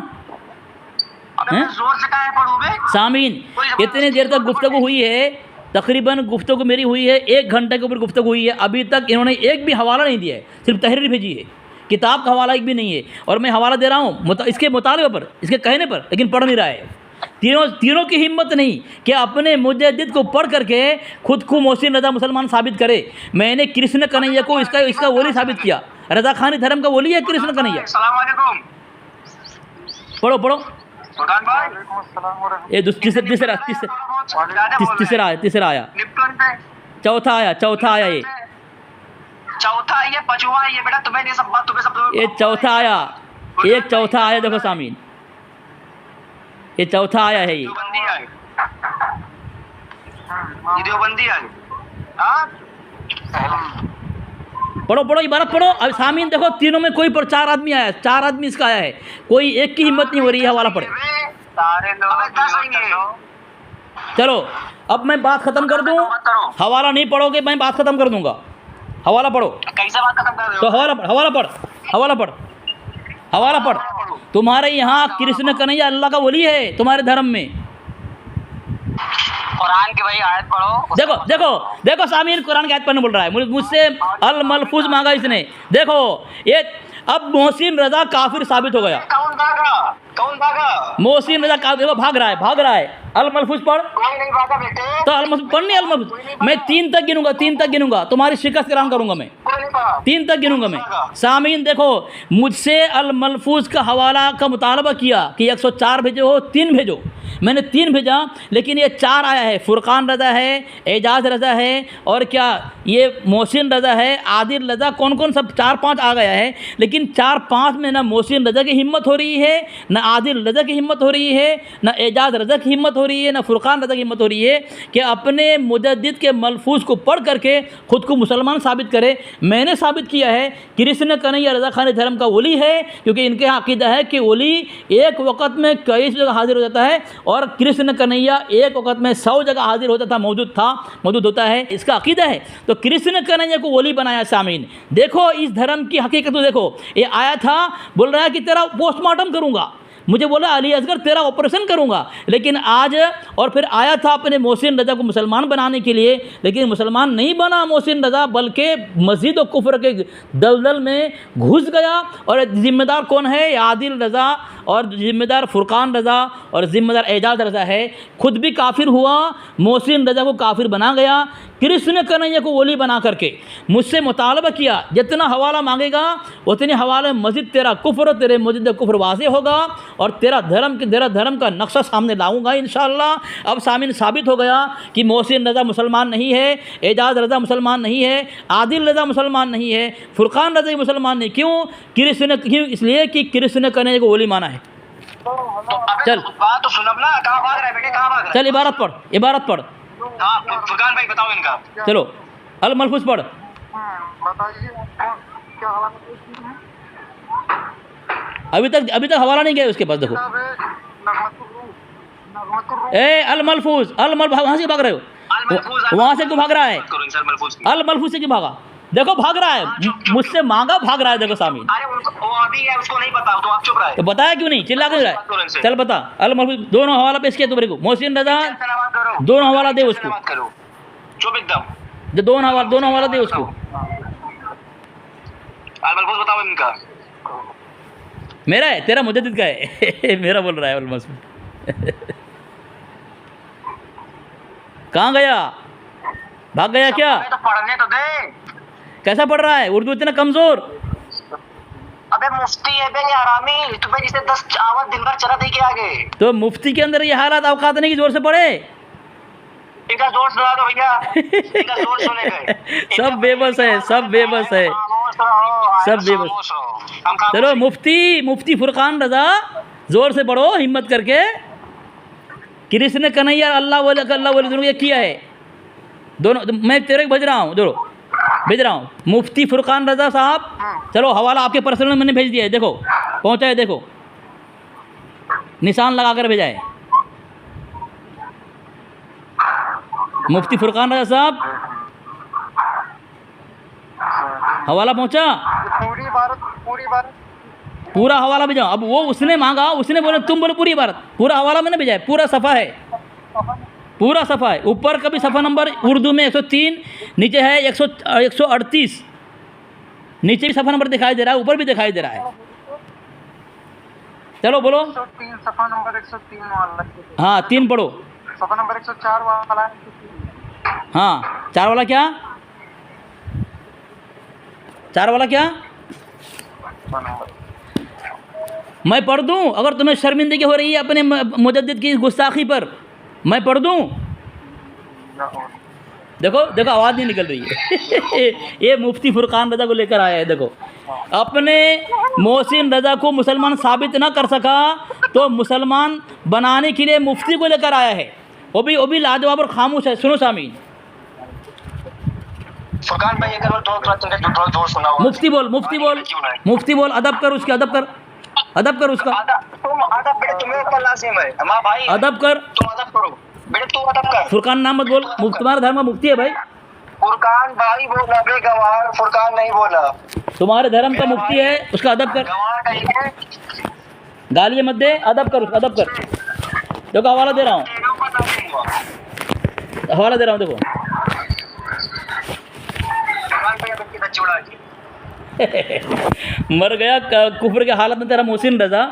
जोर से काहे पढ़ूं बे? सामीन इतनी देर तक गुफ्तगू हुई है, तकरीबन गुफ्तगू मेरी हुई है 1 घंटे के ऊपर गुफ्तगू हुई है, अभी तक इन्होंने एक भी हवाला नहीं दिया है, सिर्फ तहरीर भेजी है, किताब का हवाला एक भी नहीं है। और मैं हवाला दे रहा हूँ इसके मुतालिबे पर, इसके कहने पर, लेकिन पढ़ नहीं रहा है। तीनों की हिम्मत नहीं कि अपने मुजद्दिद को पढ़ करके खुद को मोहसिन रज़ा मुसलमान साबित करे। मैंने कृष्ण कन्हैया को इसका वली साबित किया, रज़ा खानी धर्म का वली है कृष्ण कन्हैया। अस्सलाम वालेकुम। पढ़ो पढ़ो, सुल्तान भाई ये तीसरा आया, निपटन पे चौथा आया, ये चौथा है, ये पचुआ है, ये बेटा तुम्हें ये सब बात तुम्हें सब ये चौथा आया, एक चौथा आया देखो सामीन, ये चौथा आया है, ये देवबंदी है, ये देवबंदी है। हाँ पढ़ो पढ़ो इबारत पढ़ो। अब सामीन देखो तीनों में कोई पर 4 आदमी आया, 4 आदमी इसका आया है, कोई एक की हिम्मत नहीं हो रही है हवाला पढ़े। सारे लोग चलो अब मैं बात खत्म कर दूं, हवाला नहीं पढ़ोगे मैं बात खत्म कर दूंगा। हवाला पढ़ो। कैसे बात खत्म कर रहे हो? तो हवाला पढ़, हवाला पढ़, हवाला पढ़, हवाला पढ़। तुम्हारे यहाँ कृष्ण कन्हैया अल्लाह का वली है तुम्हारे धर्म में। कुरान की वही आयत पढ़ो। देखो देखो देखो सामीन कुरान की आयत पढ़ने बोल रहा है, मुझसे अल मलफूज मांगा इसने। देखो ये अब मोहसिन रजा काफिर साबित हो गया। कौन भागा? कौन भागा? मोहसिन रजा काफिर, देखो भाग रहा है, भाग रहा है। अल मलफूज पढ़। कोई नहीं भागा बेटे। तो अल मलफूज पढ़ नहीं, अल मलफूज मैं 3 तक गिनूंगा, 3 तक गिनूंगा, तुम्हारी शिकस्त कराम करूंगा मैं, कोई नहीं भागा। 3 तक गिनूंगा मैं। सामीन देखो मुझसे अल मलफूज का हवाला का मुतालबा किया कि 104 भेजो हो, 3 भेजो, मैंने 3 भेजा, लेकिन ये 4 आया है। फुरकान रज़ा है, एजाज रज़ा है, और क्या ये मोहसिन रज़ा है, आदिल रज़ा, कौन कौन सब 4-5 आ गया है। लेकिन 4-5 में ना मोहसिन रज़ा की हिम्मत हो रही है, ना आदिल रज़ा की हिम्मत हो रही है, ना एजाज रज़ा की हिम्मत हो रही है, ना फुरकान रज़ा की हिम्मत हो रही है कि अपने मुजद्दिद के मलफूज को पढ़ करके ख़ुद को मुसलमान साबित करे। मैंने साबित किया है कृष्ण कन्हैया रज़ा खान धर्म का वली है, क्योंकि इनके अक़ीदा है कि वली एक वक़्त में कई जगह हाजिर हो जाता है, और कृष्ण कन्हैया एक वक़्त में 100 जगह हाजिर होता था, मौजूद होता है, इसका अक़ीदा है। तो कृष्ण कन्हैया को वली बनाया सामीन। देखो इस धर्म की हकीकत तो देखो, ये आया था बोल रहा है कि तेरा पोस्टमार्टम करूँगा, मुझे बोला अली असगर तेरा ऑपरेशन करूँगा, लेकिन आज और फिर आया था अपने मोहसिन रज़ा को मुसलमान बनाने के लिए, लेकिन मुसलमान नहीं बना मोहसिन रज़ा, बल्कि मस्जिद और कुफ्र के दलदल में घुस गया। और ज़िम्मेदार कौन है? आदिल रज़ा, और ज़िम्मेदार फुरकान रज़ा, और ज़िम्मेदार एजाज रज़ा है। खुद भी काफिर हुआ, मोहसिन रज़ा को काफिर बना गया। कृष्ण कन्हैया को वली बना करके मुझसे मुतालबा किया, जितना हवाला मांगेगा उतने हवाले मस्जिद तेरा कुफ्र, तेरे मस्जिद कुफ्र वाज़े होगा, और तेरा धर्म का नक्शा सामने लाऊंगा इंशाअल्लाह। अब सामीन साबित हो गया कि मोहसिन रज़ा मुसलमान नहीं है, एजाज रज़ा मुसलमान नहीं है, आदिल रज़ा मुसलमान नहीं है, फुरकान रज़ा मुसलमान नहीं। क्यों? क्यों? इसलिए कि कृष्ण कन्हैया को वली माना है। चल बात तो सुनब ना, कहाँ भाग रहा है बेटे, कहाँ भाग रहा है? चल इबारत पढ़, इबारत पढ़। हाँ फुरकान भाई बताओ इनका। चलो अल मलफूज पढ़। बताइए क्या हालात अभी तक हवाला नहीं गया उसके पास। देखो ए अल मलफूज, वहाँ से भाग रहे हो, वहाँ से क्यों भाग रहा है? अल मलफूज से क्यों भागा? देखो भाग रहा है, मुझसे मांगा भाग रहा है। देखो सामीन, अरे वो अभी है, उसको नहीं पता, तो आप चुप रहे। तो बताया क्यों नहीं? चिल्ला क्यों रहा है? चल बता। अल मलफूज दोनों हवाला पेश किया तुम्हारे को, मोहसिन रज़ा दोनों हवाला दे उसको, चुप एकदम, दोनों हवाला दे उसको। अल मलफूज बताओ इनका। मेरा है, तेरा मुजद्दिद का है। मेरा बोल रहा है अल मलफूज। कहाँ गया? भाग गया क्या? तो पढ़ने तो दे। कैसा पढ़ रहा है? उर्दू इतना कमजोर। अबे मुफ्ती है बे ये हरामी, तुम्हें जिसे 10 चावल दिन भर चला दे के आगे। तो मुफ्ती के अंदर ये हालात औकात नहीं कि जोर से पढ़े। इनका जोर सुना दो भैया, इनका जोर सुने गए। सब बेबस है, सब बेबस है, सब बेबस। चलो मुफ्ती फुरकान रज़ा जोर से पढ़ो हिम्मत करके। कृष्ण कन्हैया अल्लाह वली दोनों ये किया है। दोनों मैं तेरे को भेज रहा हूँ मुफ्ती फुरकान रज़ा साहब। चलो हवाला आपके पर्सनल में मैंने भेज दिया है, देखो पहुँचा है, देखो निशान लगा कर भेजा है। मुफ्ती फुरकान रज़ा साहब हवाला पहुँचा, पूरी बात पूरा हवाला भेजा। अब वो उसने मांगा, उसने बोला तुम बोलो पूरी बात, पूरा हवाला मैंने भेजा है, पूरा सफ़ा है, पूरा सफ़ा है। ऊपर का भी सफ़ा नंबर उर्दू में 103, नीचे है 138, नीचे भी सफ़ा नंबर दिखाई दे रहा है, ऊपर भी दिखाई दे रहा है। चलो बोलो। 103 सफ़ा नंबर 103 वाला। हाँ 3 पढ़ो। सफ़ा नंबर 104 वाला। हाँ 4 वाला क्या? 4 वाला क्या? मैं पढ़ दूँ? अगर तुम्हें शर्मिंदगी हो रही है अपने मुजद्दिद की गुस्ताखी पर, मैं पढ़ दूँ? देखो देखो आवाज़ नहीं निकल रही है ये मुफ्ती फुरकान रज़ा को लेकर आया है। देखो अपने मोहसिन रज़ा को मुसलमान साबित ना कर सका तो मुसलमान बनाने के लिए मुफ्ती को लेकर आया है, वो भी लाजवाब और खामोश है। सुनो सामीन, फुरकान भाई अगर थोड़ा जोर सुना हो। मुफ्ती बोल, मुफ्ती बोल, अदब कर उसके, अदब कर उसका। तुम अदब बेटे तुम्हें ऊपर लाजिम है। मां भाई अदब कर, तुम अदब करो बेटे, तू अदब कर। फुरकान नाम मत बोल, तुम्हारा धर्म का मुफ्ती है भाई। फुरकान भाई बोला बे, गवार फुरकान नहीं बोला। तुम्हारे धर्म का मुफ्ती है, उसका अदब कर, गवार कहीं गाली मत दे, अदब कर उसका, अदब कर। देखो हवाला दे रहा हूँ, हवाला दे रहा हूँ, देखो मर गया कुफर के हालत में तेरा मोहसिन रज़ा।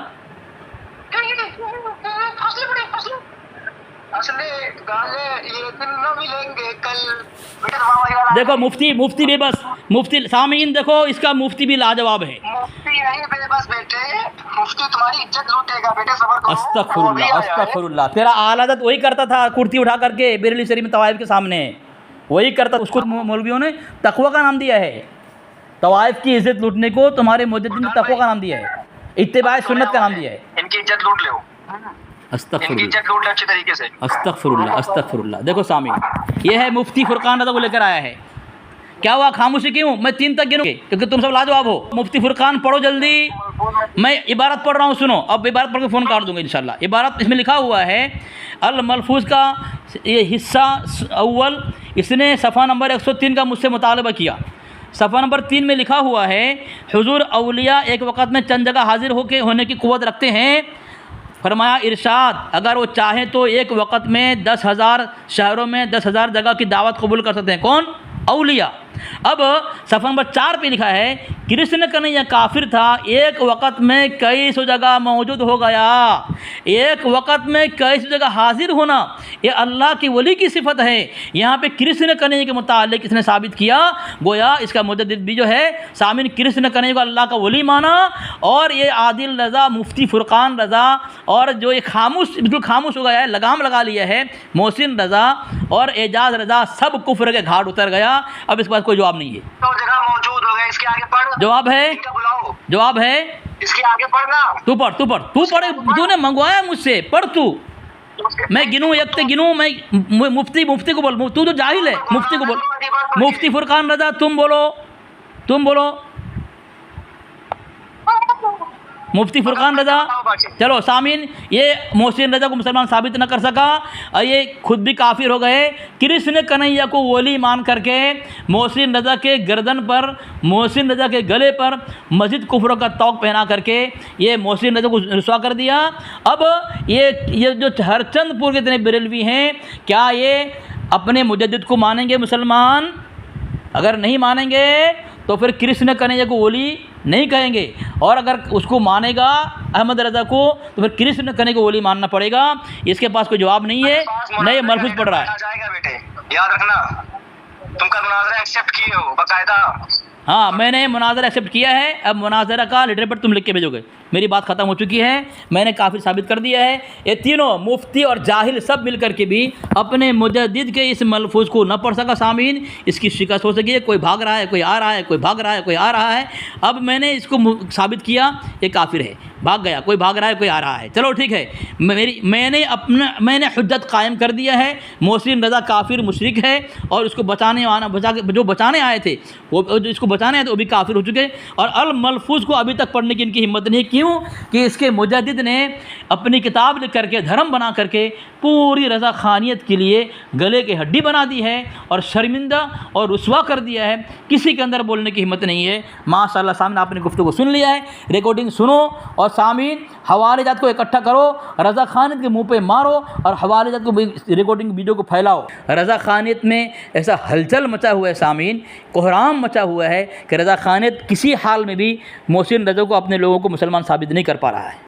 देखो मुफ्ती बेबस, मुफ्ती सामीन देखो इसका मुफ्ती भी लाजवाब है। मुफ्ती नहीं बेबस बेटे, मुफ्ती तुम्हारी इज्जत लूटेगा बेटे, सबर करो। अस्तगफिरुल्लाह, अस्तगफिरुल्लाह। तेरा आला हज़रत वही करता था, कुर्ती उठा करके बरेली शरीफ में तवाइफ के सामने वही करता। उसको मौलवियों ने तकवा का नाम दिया है। तवाइफ की इज्जत लूटने को तुम्हारे मुजद्दिद ने तकवा का नाम दिया है, इत्तिबा सुन्नत का नाम दिया है। इनकी इज्जत लूट लो, इनकी इज्जत लूट लो अच्छी तरीके से। अस्तगफिरुल्लाह, अस्तगफिरुल्लाह। देखो सामीन, ये है मुफ्ती फुरकान रज़ा को लेकर आया है। क्या हुआ, खामोशी क्यों? मैं 3 तक गिनूंगी क्योंकि तुम सब लाजवाब हो। मुफ्ती फुरकान पढ़ो जल्दी, मैं इबारत पढ़ रहा हूँ, सुनो। अब इबारत पढ़ के फ़ोन काट दूंगा इंशाल्लाह। इबारत इसमें लिखा हुआ है अल मलफूज का ये हिस्सा अव्वल, इसने सफ़ा नंबर 103 का मुझसे मुतालबा किया। सफ़ा नंबर 3 में लिखा हुआ है हुजूर औलिया एक वक़्त में चंद जगह हाजिर होने की क़ुव्वत रखते हैं। फरमाया इरशाद, अगर वो चाहें तो एक वक़्त में 10,000 शहरों में 10,000 जगह की दावत कबूल कर सकते हैं। कौन? औलिया। अब सफ़ा नंबर 4 पे लिखा है कृष्ण कन्हैया काफिर था, एक वक़्त में कई सौ जगह मौजूद हो गया। एक वक़्त में कई सौ जगह हाजिर होना ये अल्लाह की वली की सिफत है। यहाँ पे कृष्ण कन्हैया के मुतालिक इसने साबित किया, गोया इसका मुजद्दिद भी जो है सामिन कृष्ण कन्हैया को अल्लाह का वली माना। और ये आदिल रज़ा मुफ्ती फुरकान रज़ा और जो ये खामोश, बिल्कुल खामोश हो गया है, लगाम लगा लिया है मोहसिन रज़ा और एजाज रज़ा, सब कुफ्र के घाट उतर गया। अब इसके बाद कोई जवाब नहीं है। तो जगह मौजूद हो गए, इसके आगे पढ़। जवाब है, जवाब है, इसके आगे पढ़ना। तू पढ़, तू पढ़, तूने मंगवाया मुझसे, पढ़ तू। मैं गिनूं, एक ते गिनूं, मैं मुफ्ती को बोल, तू तो जाहिल है, मुफ्ती को बोल। मुफ्ती फुरकान रज़ा तुम बोलो मुफ्ती फुरकान रज़ा। चलो सामीन, ये मोहसिन रज़ा को मुसलमान साबित न कर सका और ये खुद भी काफिर हो गए। कृष्ण कन्हैया को वली मान करके मोहसिन रज़ा के गर्दन पर, मोहसिन रज़ा के गले पर मस्जिद कुफरों का तौक पहना करके ये मोहसिन रज़ा को रुसवा कर दिया। अब ये जो हरचंदपुर के इतने बरेलवी हैं, क्या ये अपने मुजद्दिद को मानेंगे मुसलमान? अगर नहीं मानेंगे तो फिर कृष्ण कन्हैया को वली नहीं कहेंगे, और अगर उसको मानेगा अहमद रज़ा को तो फिर कृष्ण कन्हैया को वली मानना पड़ेगा। इसके पास कोई जवाब नहीं है, नए मलफूज पढ़ रहा है। बेटे याद रखना, तुम कल मुनाज़रा एक्सेप्ट किए हो बाकायदा। हाँ, मैंने मुनाज़रा एक्सेप्ट किया है। अब मुनाज़रा का लेटर पर तुम लिख के भेजोगे। मेरी बात ख़त्म हो चुकी है, मैंने काफ़ी साबित कर दिया है। ये तीनों मुफ्ती और जाहिल सब मिल कर के भी अपने मुजद्दिद के इस मलफूज को न पढ़ सका। सामीन, इसकी शिकस्त हो सकी है। कोई भाग रहा है, कोई आ रहा है, कोई भाग रहा है, कोई आ रहा है। अब मैंने इसको साबित किया ये काफिर है, भाग गया, कोई भाग रहा है, कोई आ रहा है। चलो ठीक है, मैंने हुज्जत कायम कर दिया है। मोहसिन रज़ा काफिर मुशरिक है और उसको जो बचाने आए थे वो इसको बचाने आए थे वो भी काफिर हो चुके। और अल मलफूज को अभी तक पढ़ने की इनकी हिम्मत नहीं। क्यों? कि इसके मुजद्दिद ने अपनी किताब लिख करके, धर्म बना करके पूरी रज़ा खानियत के लिए गले की हड्डी बना दी है और शर्मिंदा और रुसवा कर दिया है। किसी के अंदर बोलने की हिम्मत नहीं है। माशाअल्लाह सामने आपने गुफ्तगू सुन लिया है, रिकॉर्डिंग सुनो और सामीन हवाले जात को इकट्ठा करो, रज़ा खानियत के मुंह पे मारो और हवाले जात को रिकॉर्डिंग वीडियो को फैलाओ। रज़ा खानियत में ऐसा हलचल मचा हुआ है सामीन, कोहराम मचा हुआ है कि रज़ा खानियत किसी हाल में भी मोहसिन रज़ा को अपने लोगों को मुसलमान साबित नहीं कर पा रहा है।